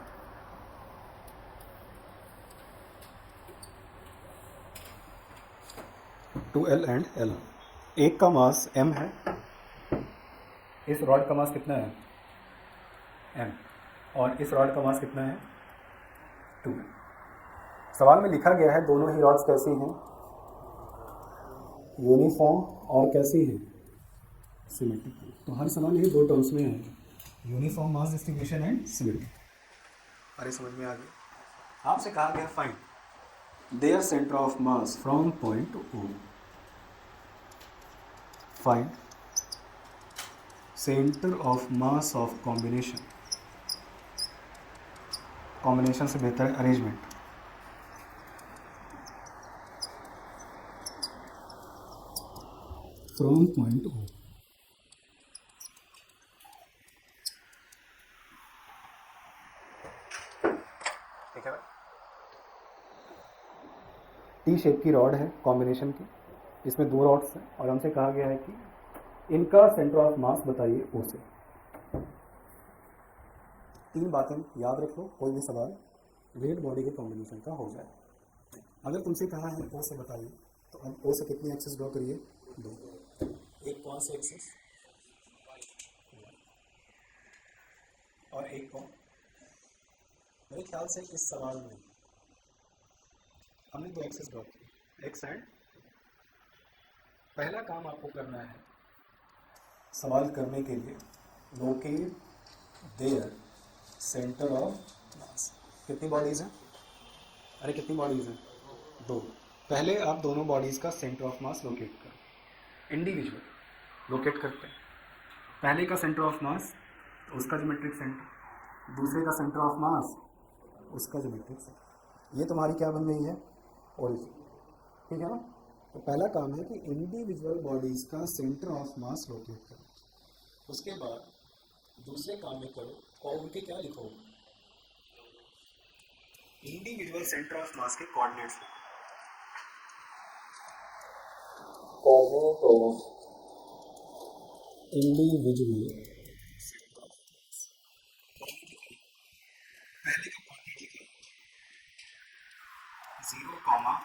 Two L and L। एक का मास M है, इस रॉड का मास कितना है M, और इस रॉड का मास कितना है 2। सवाल में लिखा गया है दोनों ही रॉड्स कैसी हैं, यूनिफॉर्म और कैसी है, सिमेट्रिकल। तो हर सवाल ये दो टर्म्स में है, uniform mass distribution and symmetric. अरे समझ में आ गया। आपसे कहा गया find their centre of mass from point O, find centre of mass of combination, combination से बेहतर अरेंजमेंट, फ्रॉम पॉइंट ओ। ठीक है, टी शेप की रॉड है कॉम्बिनेशन की, इसमें दो रॉड्स हैं और हमसे कहा गया है कि इनका सेंटर ऑफ मास बताइए ओ से। तीन बातें याद रखो, कोई भी सवाल वेट बॉडी के कॉम्बिनेशन का हो जाए। अगर तुमसे कहा है ओ से बताइए, तो अब ओ से कितनी एक्सेस ड्रॉ करिए, दो। एक कौन सी एक्सेस और एक कौन, मेरे ख्याल से इस सवाल में हमने दो एक्सेस ड्रॉ की, एक्स एंड। पहला काम आपको करना है सवाल करने के लिए, locate their centre of mass. कितनी बॉडीज हैं, अरे कितनी बॉडीज हैं, दो। पहले आप दोनों बॉडीज का सेंटर ऑफ मास लोकेट करो, इंडिविजुअल लोकेट करते हैं। पहले का सेंटर ऑफ मास उसका ज्योमेट्रिक सेंटर, दूसरे का सेंटर ऑफ मास उसका ज्योमेट्रिक सेंटर। ये तुम्हारी क्या बन गई है, ओरिजिन। ठीक है ना। तो पहला काम है कि इंडिविजुअल बॉडीज का सेंटर ऑफ मास लोकेट करो। उसके बाद दूसरे काम में करो और उनके क्या लिखो, इंडिविजुअल सेंटर ऑफ मास के कोऑर्डिनेट्स। कोऑर्डिनेट ऑफ इंडिविजुअल, पहले का कोऑर्डिनेट लिखो 0,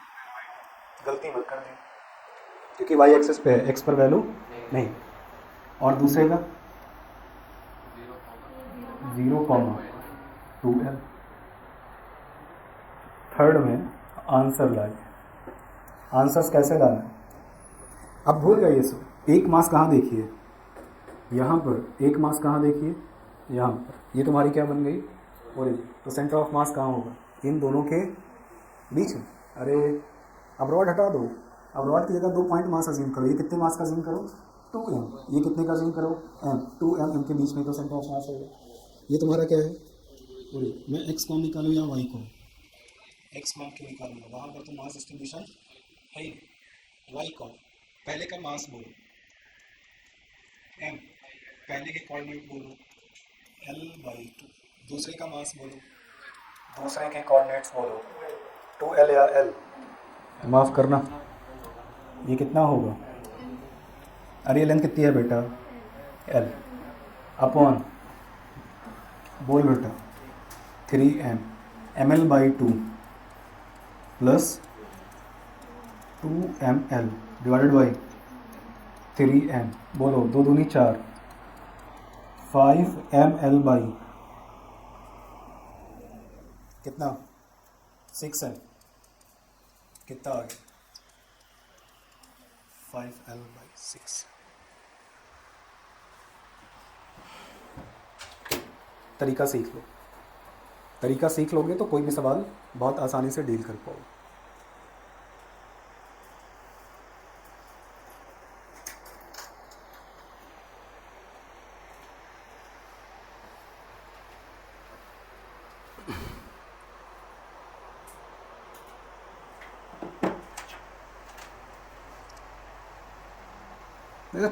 गलती मत कर दें क्योंकि वाई एक्सेस पे है, एक्स पर वैल्यू नहीं। और दूसरे का 0,2l। थर्ड में आंसर लाए, आंसर्स कैसे लाना है, अब भूल गए ये सब। एक मास कहाँ देखिए, यहाँ पर एक मास कहाँ देखिए, यहाँ पर। ये तुम्हारी क्या बन गई, ओरिजिन। तो सेंटर ऑफ मास कहाँ होगा, इन दोनों के बीच में। अरे अब रॉड हटा दो, अब रॉड की जगह 2 पॉइंट मास अज्यूम करो। ये कितने मास का अज्यूम करो, 2m। ये कितने का अज्यूम करो, m। 2m, m के बीच में तो सेंटर ऑफ मास होगा। ये तुम्हारा क्या है, ओरिजिन। मैं x कौन निकालूँ या y को, x मान क्यों निकालूंगा, वहाँ पर तो मास डिस्ट्रीब्यूशन है ही। y कौन, पहले का मास बोलो m, पहले के कोऑर्डिनेट बोलो l/2, दूसरे का मास बोलो, दूसरे के कोऑर्डिनेट्स बोलो 2l या l। माफ़ करना, ये कितना होगा, अरे ये लेंथ कितनी है बेटा, l अपॉन, बोल बेटा 3m, ml/2 plus 2ml divided by 3m। बोलो 2 दूनी 4, 5ml/ कितना 6m, कितना आ गया 5l/6। तरीका सीख लो, तरीका सीख लोगे तो कोई भी सवाल बहुत आसानी से डील कर पाओगे।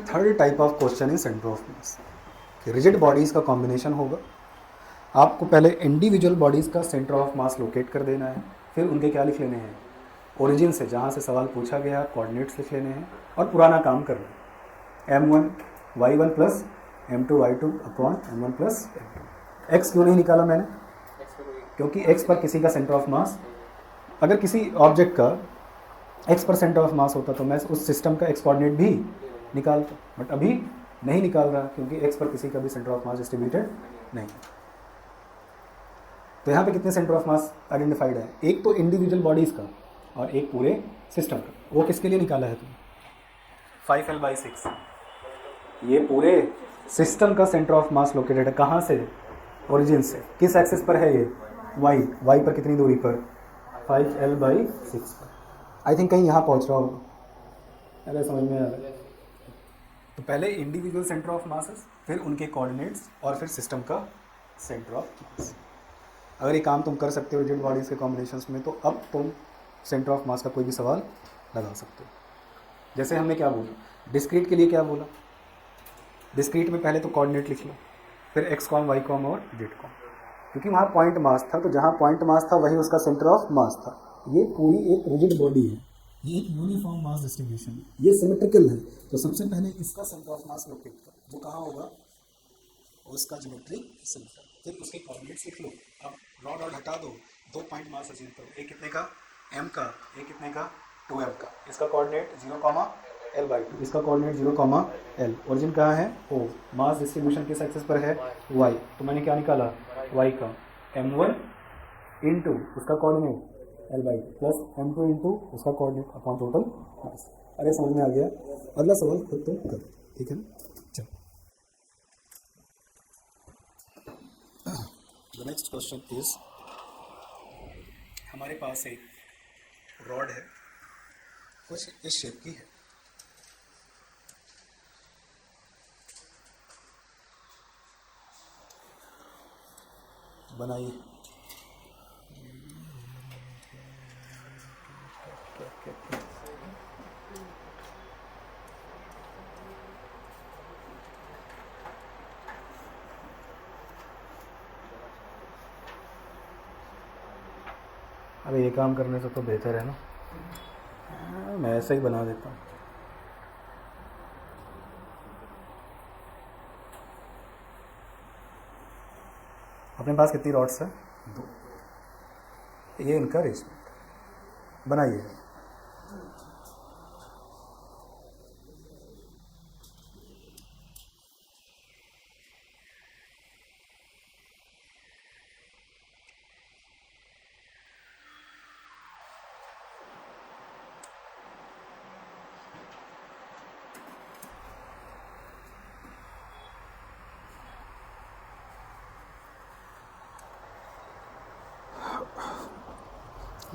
Third type of question in centre of मास कि रिजिड बॉडीज़ का कॉम्बिनेशन होगा। आपको पहले इंडिविजुअल बॉडीज़ का सेंटर ऑफ मास लोकेट कर देना है, फिर उनके क्या लिख लेने हैं, ओरिजिन से जहाँ से सवाल पूछा गया कोऑर्डिनेट्स लिख लेने हैं और पुराना काम करना है। m1 y1 plus m2 y2 upon m1 plus m2। x क्यों नहीं निकाला मैंने, क्योंकि x पर किसी का सेंटर ऑफ मास, अगर किसी ऑब्जेक्ट का x पर सेंटर ऑफ मास होता तो मैं उस सिस्टम का x कोऑर्डिनेट भी निकालता, बट अभी नहीं निकाल रहा क्योंकि x पर किसी का भी सेंटर ऑफ मास डिस्ट्रीब्यूटेड नहीं। तो यहाँ पे कितने सेंटर ऑफ मास आइडेंटिफाइड है, एक तो इंडिविजुअल बॉडीज़ का और एक पूरे सिस्टम का। वो किसके लिए निकाला है तुमने? 5L/6। ये पूरे सिस्टम का सेंटर ऑफ मास लोकेटेड है कहाँ से? ओरिजिन से। किस एक्सिस पर है ये? वाई पर कितनी दूरी पर? 5L/6 पर। आई थिंक कहीं यहाँ पहुँच रहा होगा, अगर समझ में आ रहा है। तो पहले इंडिविजुअल सेंटर ऑफ मासेस, फिर उनके कोऑर्डिनेट्स, और फिर सिस्टम का सेंटर ऑफ मास। अगर ये काम तुम कर सकते हो रिजिड बॉडीज़ के कॉम्बिनेशंस में, तो अब तुम सेंटर ऑफ मास का कोई भी सवाल लगा सकते हो। जैसे हमने क्या बोला, डिस्क्रीट के लिए क्या बोला? डिस्क्रीट में पहले तो कोऑर्डिनेट लिख लो, फिर एक्स कॉम, वाई कॉम और जेड कॉम, क्योंकि वहाँ पॉइंट मास था, तो जहाँ पॉइंट मास था वही उसका सेंटर ऑफ मास था। ये पूरी एक रिजिड बॉडी है, ये एक यूनिफॉर्म मास डिस्ट्रीब्यूशन है, ये सिमेट्रिकल है। तो सबसे पहले इसका सेंटर ऑफ मास लोकेट कर, वो कहाँ होगा? उसका ज्योमेट्रिक सेंटर, फिर उसके कोऑर्डिनेट्स लिख लो। अब रॉड और हटा दो, 2 पॉइंट मास अज्यूम करो, एक कितने का? m का, एक कितने का? 2m का। इसका कोऑर्डिनेट 0,L/2, इसका कोऑर्डिनेट 0,L। ओरिजिन कहाँ है? O। मास डिस्ट्रीब्यूशन किस एक्सिस पर है? y। तो मैंने क्या निकाला? y का m1 इंटू उसका coordinate L/2 plus m2 into उसका कोऑर्डिनेट अपॉन टोटल मास। अरे समझ में आ गया? अगला सवाल खुद तुम करो, ठीक है ना? चलो, द नेक्स्ट क्वेश्चन इज, हमारे पास एक रॉड है, कुछ इस शेप की है। बनाइए। अरे ये काम करने से तो बेहतर है ना, मैं ऐसे ही बना देता हूँ। अपने पास कितनी रॉड्स है? 2। ये इनका अरेंजमेंट बनाइए।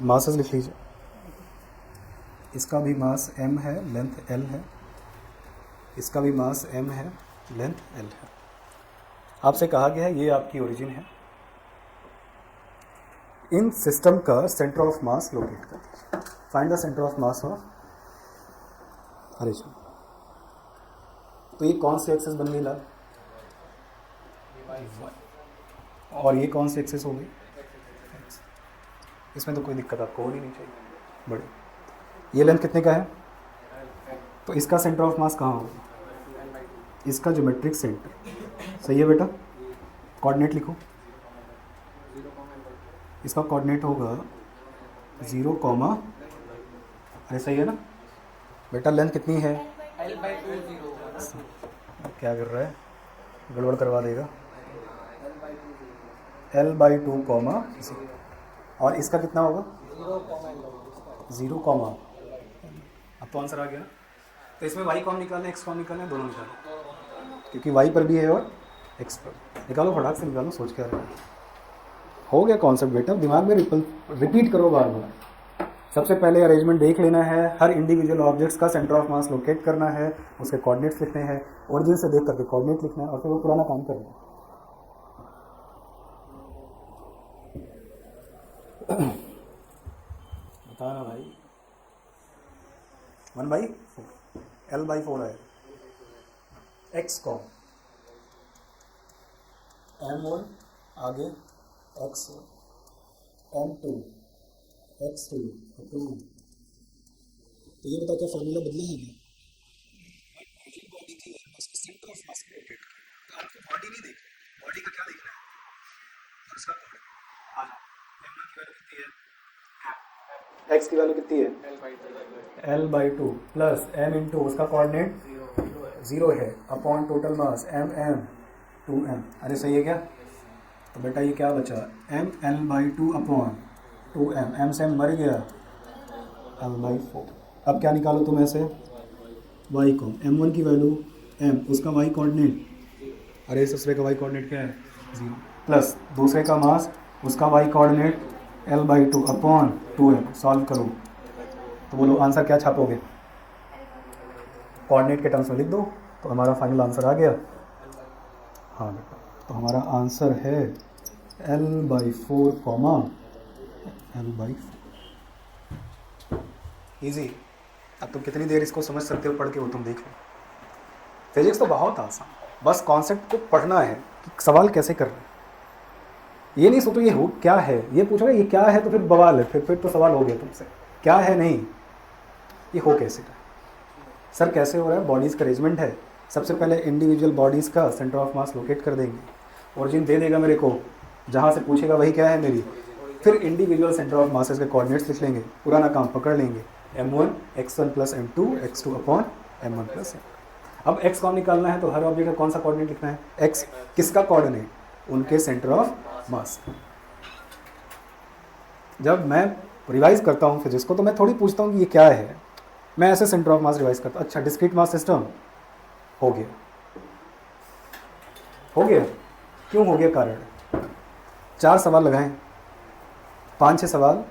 मासेस लिख लीजिए। इसका भी मास m है, लेंथ l है। इसका भी मास m है, लेंथ l है। आपसे कहा गया है ये आपकी ओरिजिन है, इन सिस्टम का सेंटर ऑफ मास लोकेट कर दीजिए। Find the centre of mass of arrangement. तो ये कौन सी एक्सेस बन गई लाल? और ये कौन सी एक्सेस हो गई? इसमें तो कोई दिक्कत आपको होनी नहीं चाहिए। बड़े, ये लेंथ कितने का है? तो इसका सेंटर ऑफ मास कहाँ होगा? इसका ज्योमेट्रिक सेंटर। सही है बेटा? कोऑर्डिनेट लिखो। इसका कोऑर्डिनेट होगा 0, अरे सही है ना बेटा? लेंथ कितनी है? L/2 क्या कर रहा है? गड़बड़ करवा देगा। L/2, 0। और इसका कितना होगा? 0, अब तो आंसर आ गया ना। तो इसमें y कौन निकालना है, x कौन निकालना है? दोनों निकालो, क्योंकि y पर भी है और x पर। निकालो, फटाक से निकालो, सोच क्या रहे हो गया कॉन्सेप्ट बेटा। दिमाग में रिपीट करो बार बार। सबसे पहले अरेंजमेंट देख लेना है, हर इंडिविजुअल ऑब्जेक्ट्स का सेंटर ऑफ मास लोकेट करना है, उसके कोऑर्डिनेट्स लिखने हैं, ओरिजिन से देख करके कोऑर्डिनेट लिखना है, और फिर वो पुराना काम करना है। बताना भाई। 1/4, L/4 है। x कॉम, m1 आगे, x1, m2, x2, 2। तो ये बता क्या फॉर्मूला बदला है क्या? बॉडी की सेंटर ऑफ मास लोकेट कर। तो आपको बॉडी नहीं देख, बॉडी का क्या देखना है? और उसका m1 की वैल्यू कितनी है? x की वैल्यू कितनी है? L/2 प्लस m इंटू उसका कोऑर्डिनेट 0 है, अपॉन टोटल मास m 2m। अरे सही है क्या? तो बेटा ये क्या बचा, M L by 2 upon 2m, M से एम मर गया, एल बाई 4। अब क्या निकालो तुम ऐसे, वाई को, m1 की वैल्यू m, उसका वाई कोऑर्डिनेट, अरे इस दूसरे का वाई कोऑर्डिनेट क्या है 0, प्लस दूसरे का मास, उसका Y coordinate l by 2 upon 2m। Solve करो तो बोलो आंसर क्या छापोगे, कोऑर्डिनेट के टर्म्स में लिख दो, तो हमारा फाइनल आंसर आ गया। हाँ बेटा, तो हमारा आंसर है l by 4 comma l by 4। Easy. अब तुम कितनी देर इसको समझ सकते हो पढ़ के, वो तुम देख लो। फिजिक्स तो बहुत आसान, बस कॉन्सेप्ट को पढ़ना है कि सवाल कैसे कर रहे हैं। ये नहीं सोचो ये हो क्या है, ये पूछोगे ये क्या है तो फिर बवाल है, फिर तो सवाल हो गया तुमसे, क्या है नहीं, ये हो कैसे रहा है सर, कैसे हो रहा है, बॉडीज़ का अरेंजमेंट है। सबसे पहले इंडिविजुअल बॉडीज़ का सेंटर ऑफ मास लोकेट कर देंगे, ओरिजिन दे देगा मेरे को, जहाँ से पूछेगा वही क्या है मेरी, फिर इंडिविजुअल सेंटर ऑफ मासेस के कोऑर्डिनेट्स लिख लेंगे, पुराना काम पकड़ लेंगे, m1 x1 plus m2 x2 upon m1 plus m। अब x कौन निकालना है, तो हर ऑब्जेक्ट का कौन सा कोऑर्डिनेट लिखना है, x किसका कोऑर्डिनेट, उनके सेंटर ऑफ मास। जब मैं रिवाइज करता हूँ फिजिक्स को तो मैं थोड़ी पूछता हूँ कि ये क्या है, मैं ऐसे सेंटर ऑफ मास रिवाइज करता हूँ। अच्छा डिस्क्रीट मास सिस्टम हो गया, हो गया, क्यों हो गया कारण, 4 सवाल लगाएं, 5-6 सवाल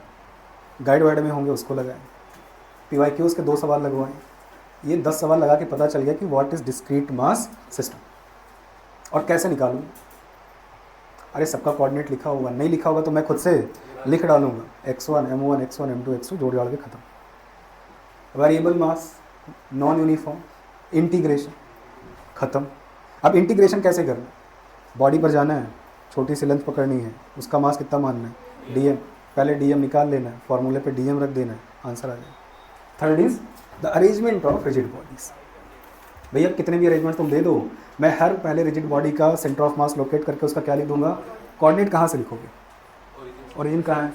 गाइड वाइड में होंगे उसको लगाएं, PYQs के 2 सवाल लगवाएं, ये 10 सवाल लगा के पता चल गया कि what is discrete mass system. और कैसे निकालूँ, अरे सबका कोऑर्डिनेट लिखा होगा, नहीं लिखा होगा तो मैं खुद से लिख डालूंगा, x1 m1 x1 m2 x2 जोड़ डाल के ख़त्म। वेरिएबल मास, नॉन यूनिफॉर्म, इंटीग्रेशन, ख़त्म। अब इंटीग्रेशन कैसे करना, बॉडी पर जाना है, छोटी सी लेंथ पकड़नी है, उसका मास कितना मानना है dm, पहले dm निकाल लेना है, फॉर्मूले पे dm रख देना है, आंसर आ जाएगा। Third is the arrangement of rigid bodies. भैया कितने भी अरेंजमेंट तुम दे दो, मैं हर पहले रिजिड बॉडी का सेंटर ऑफ मास लोकेट करके उसका क्या लिख दूंगा, कोऑर्डिनेट कहाँ से लिखोगे, ओरिजिन कहाँ है,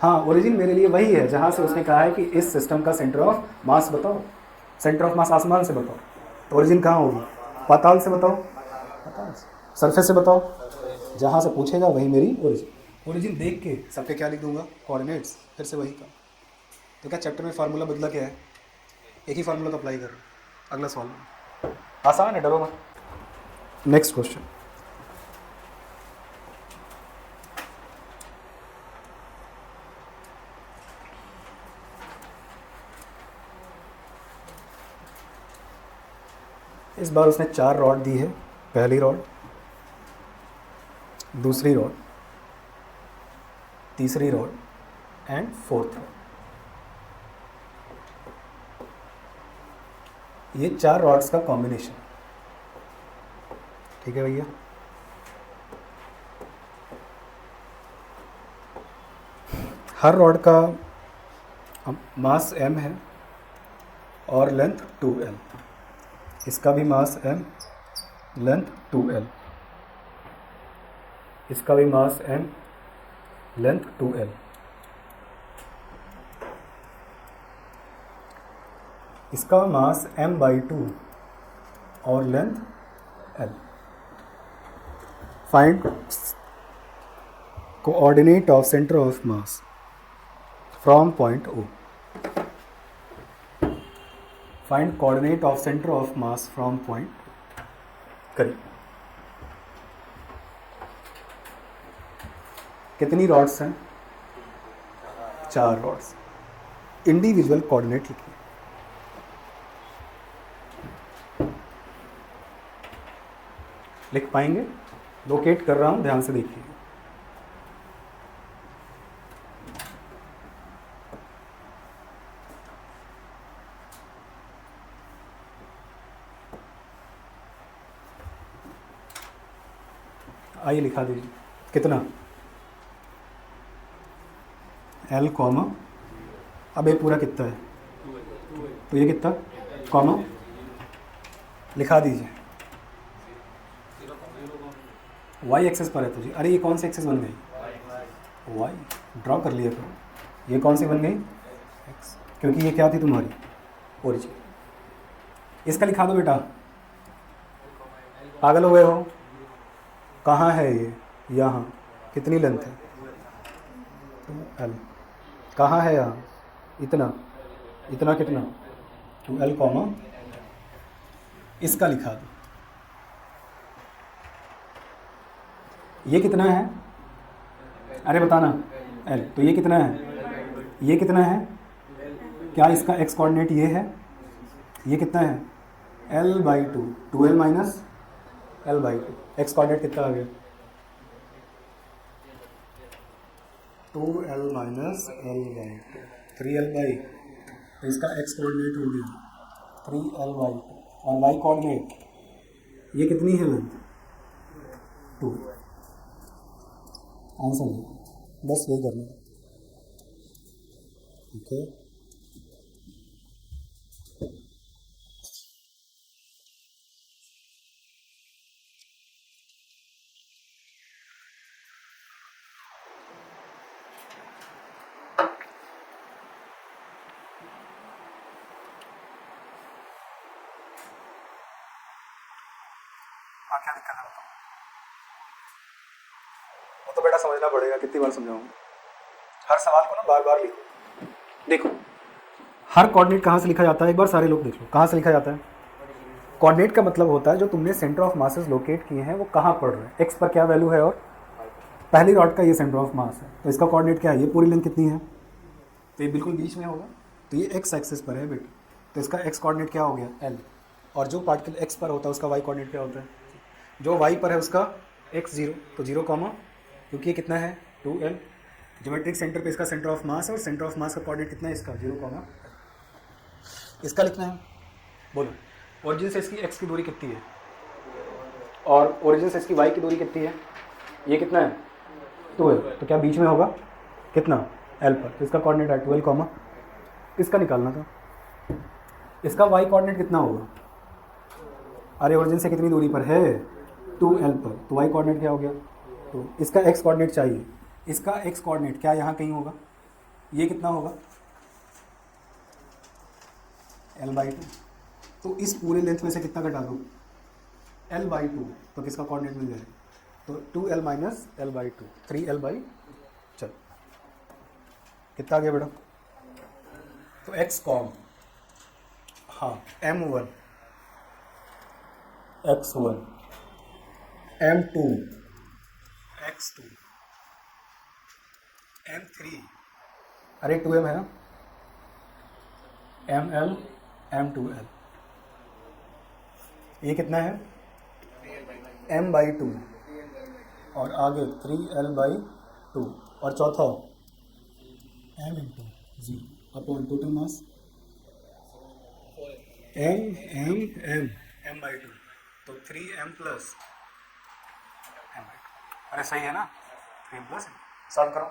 हाँ ओरिजिन मेरे लिए वही है जहाँ से उसने कहा है कि इस सिस्टम का सेंटर ऑफ मास बताओ, सेंटर ऑफ मास आसमान से बताओ, तो ओरिजिन कहाँ होगी, पाताल से बताओ, पाताल से, सरफेस से बताओ, जहाँ से पूछेगा वही मेरी ओरिजिन। ओरिजिन देख के सबके क्या लिख दूंगा, कोऑर्डिनेट्स, फिर से वही का। तो क्या चैप्टर में फार्मूला बदला क्या है, एक ही फार्मूला तो अप्लाई करो, अगला सवाल आसान है, डरो मत। नेक्स्ट क्वेश्चन, इस बार उसने 4 रॉड दी है, पहली रॉड, दूसरी रॉड, तीसरी रॉड एंड फोर्थ रॉड। ये 4 रॉड्स का कॉम्बिनेशन, ठीक है भैया। हर रॉड का मास m है और लेंथ 2l, इसका भी मास m, लेंथ 2l, इसका भी मास m, लेंथ 2l। इसका मास m बाई 2 और length l। Find coordinate of centre of mass from point O। Find coordinate of centre of mass from point करिए। कितनी रॉड्स हैं, 4 रॉड्स, इंडिविजुअल कोऑर्डिनेट लिखिए। लिख पाएंगे, लोकेट कर रहा हूं, ध्यान से देखिए। आइए लिखा दीजिए, कितना l कॉमा, अब ये पूरा कितना है, तो ये कितना कॉमा, लिखा दीजिए। y एक्सेस पर है तो जी, अरे ये कौन सी एक्सेस बन गई, y ड्रॉ कर लिया करो, ये कौन सी बन गई x, क्योंकि ये क्या थी तुम्हारी ओरिजिन। इसका लिखा दो बेटा, पागल हो गए हो, कहाँ है ये, यहाँ कितनी लेंथ है? 2L। कहाँ है यहाँ? इतना, इतना कितना? 2L कॉमा इसका लिखा दो। ये कितना है? अरे बताना L। तो ये कितना है? ये कितना है? क्या इसका x कोऑर्डिनेट ये है? ये कितना है? L/2, 2L minus L/2। x coordinate कितना आ गया? 2L minus L/2, 3L/। तो इसका x कोऑर्डिनेट हो गया 3L/2 और y कोऑर्डिनेट ये कितनी है लेंथ? 2। आंसर है, बस यही करना है। ओके क्या दिक्कत है बताओ? वो तो बेटा समझना पड़ेगा, कितनी बार समझाऊँ? हर सवाल को ना बार बार लिखो। देखो हर कोऑर्डिनेट कहाँ से लिखा जाता है, एक बार सारे लोग देख लो। कहाँ से लिखा जाता है? कोऑर्डिनेट का मतलब होता है जो तुमने सेंटर ऑफ मासेस लोकेट किए हैं वो कहाँ पड़ रहे हैं, एक्स पर क्या वैल्यू है और पहली रॉड का ये सेंटर ऑफ मास है, तो इसका कोऑर्डिनेट क्या है? ये पूरी लेंथ कितनी है? तो ये बिल्कुल बीच में होगा, तो ये एक्स एक्सिस पर है बेटा, तो इसका एक्स कोऑर्डिनेट क्या हो गया? L। और जो पार्टिकल एक्स पर होता है उसका वाई कोऑर्डिनेट क्या होता है? जो वाई पर है उसका x0, तो 0 कॉमा, क्योंकि ये कितना है? 2L। ज्योमेट्रिक सेंटर पे इसका सेंटर ऑफ मास है और सेंटर ऑफ मास का कोऑर्डिनेट कितना है इसका? 0 कॉमा। इसका लिखना है, बोलो ओरिजिन से इसकी x की दूरी कितनी है और ओरिजिन से इसकी y की दूरी कितनी है? ये कितना है? 2L। तो क्या बीच में होगा? कितना? L पर। तो इसका कोऑर्डिनेट है 2L कॉमा, इसका निकालना था। इसका y कोऑर्डिनेट कितना होगा? अरे ओरिजिन से कितनी दूरी पर है? 2L पर, तो y कोऑर्डिनेट क्या हो गया? तो इसका x कोऑर्डिनेट चाहिए, इसका x कोऑर्डिनेट क्या यहाँ कहीं होगा? ये कितना होगा? L/2। तो इस पूरे लेंथ में से कितना घटा दो? L/2, तो किसका कोऑर्डिनेट मिल जाएगा? तो 2L माइनस L/2, 3L/। चल कितना आ गया बेटा? तो x कॉम, हाँ M1, x1, M2, x2, M3, अरे 2M है ना, ML, M2L। ये कितना है? M/2 और आगे 3L/2 और चौथा M × 0 अपॉन टोटल मास M/2, तो 3M प्लस M/2। अरे सही है ना? 3M प्लस सॉल्व करो।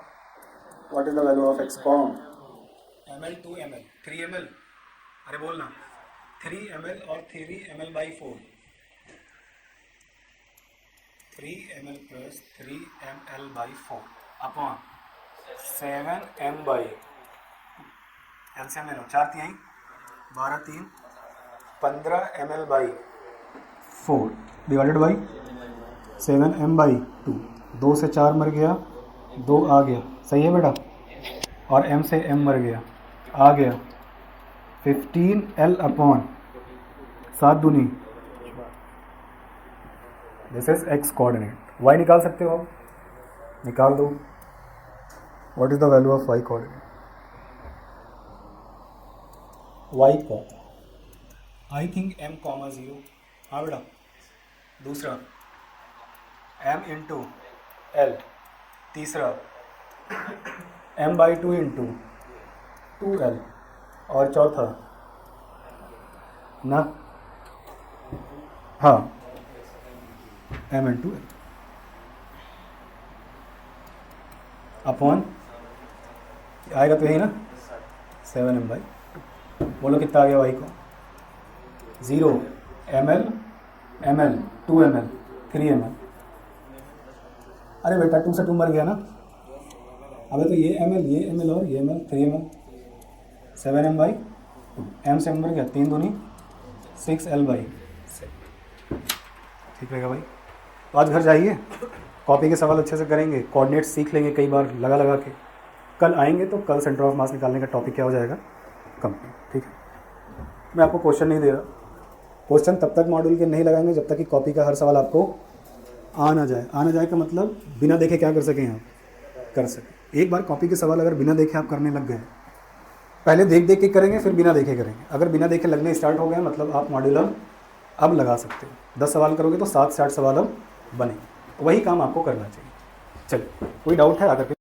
What is the value of x com? ml 2ml 3ml, अरे बोलना 3ml और 3ml/4, 3ml plus 3ml/4 upon 7m/ LCM ले लो, 4 3 12 3 15 ml/4 डिवाइडेड बाई 7m/2। 2 से 4 मर गया, 2 आ गया, सही है बेटा, और m से m मर गया, आ गया 15L अपॉन 7 दूनी, this is x coordinate. y निकाल सकते हो, निकाल दो। What is the value of y coordinate? y का आई थिंक m,0, हाँ बेटा। दूसरा m × L, तीसरा M/2 × 2L और चौथा ना, हाँ M × L अपॉन आएगा तो यही ना 7m/2। बोलो कितना आ गया y को? 0 ml ml 2ml 3ml। अरे बेटा 2 से 2 मर गया ना, अबे तो ये ml और ये ml 3ml 7m/2, m से m मर गया, 3 दूनी 6L/7। ठीक रहेगा भाई, तो आज घर जाइए। कॉपी के सवाल अच्छे से करेंगे, कोऑर्डिनेट सीख लेंगे कई बार लगा लगा के, कल आएंगे तो कल सेंटर ऑफ मास निकालने का टॉपिक क्या हो जाएगा, कंप्लीट। ठीक है, मैं आपको क्वेश्चन नहीं दे रहा, क्वेश्चन तब तक मॉड्यूल के नहीं लगाएंगे जब तक कि कॉपी का हर सवाल आपको आ ना जाए। आ ना जाए का मतलब बिना देखे क्या कर सकें आप, कर सकें। एक बार कॉपी के सवाल अगर बिना देखे आप करने लग गए, पहले देख देख के करेंगे फिर बिना देखे करेंगे, अगर बिना देखे लगने स्टार्ट हो गए मतलब आप मॉड्यूल अब लगा सकते हो। 10 सवाल करोगे तो 7 से 8 सवाल अब बनेंगे, वही काम आपको करना चाहिए। चलिए, कोई डाउट है आकर के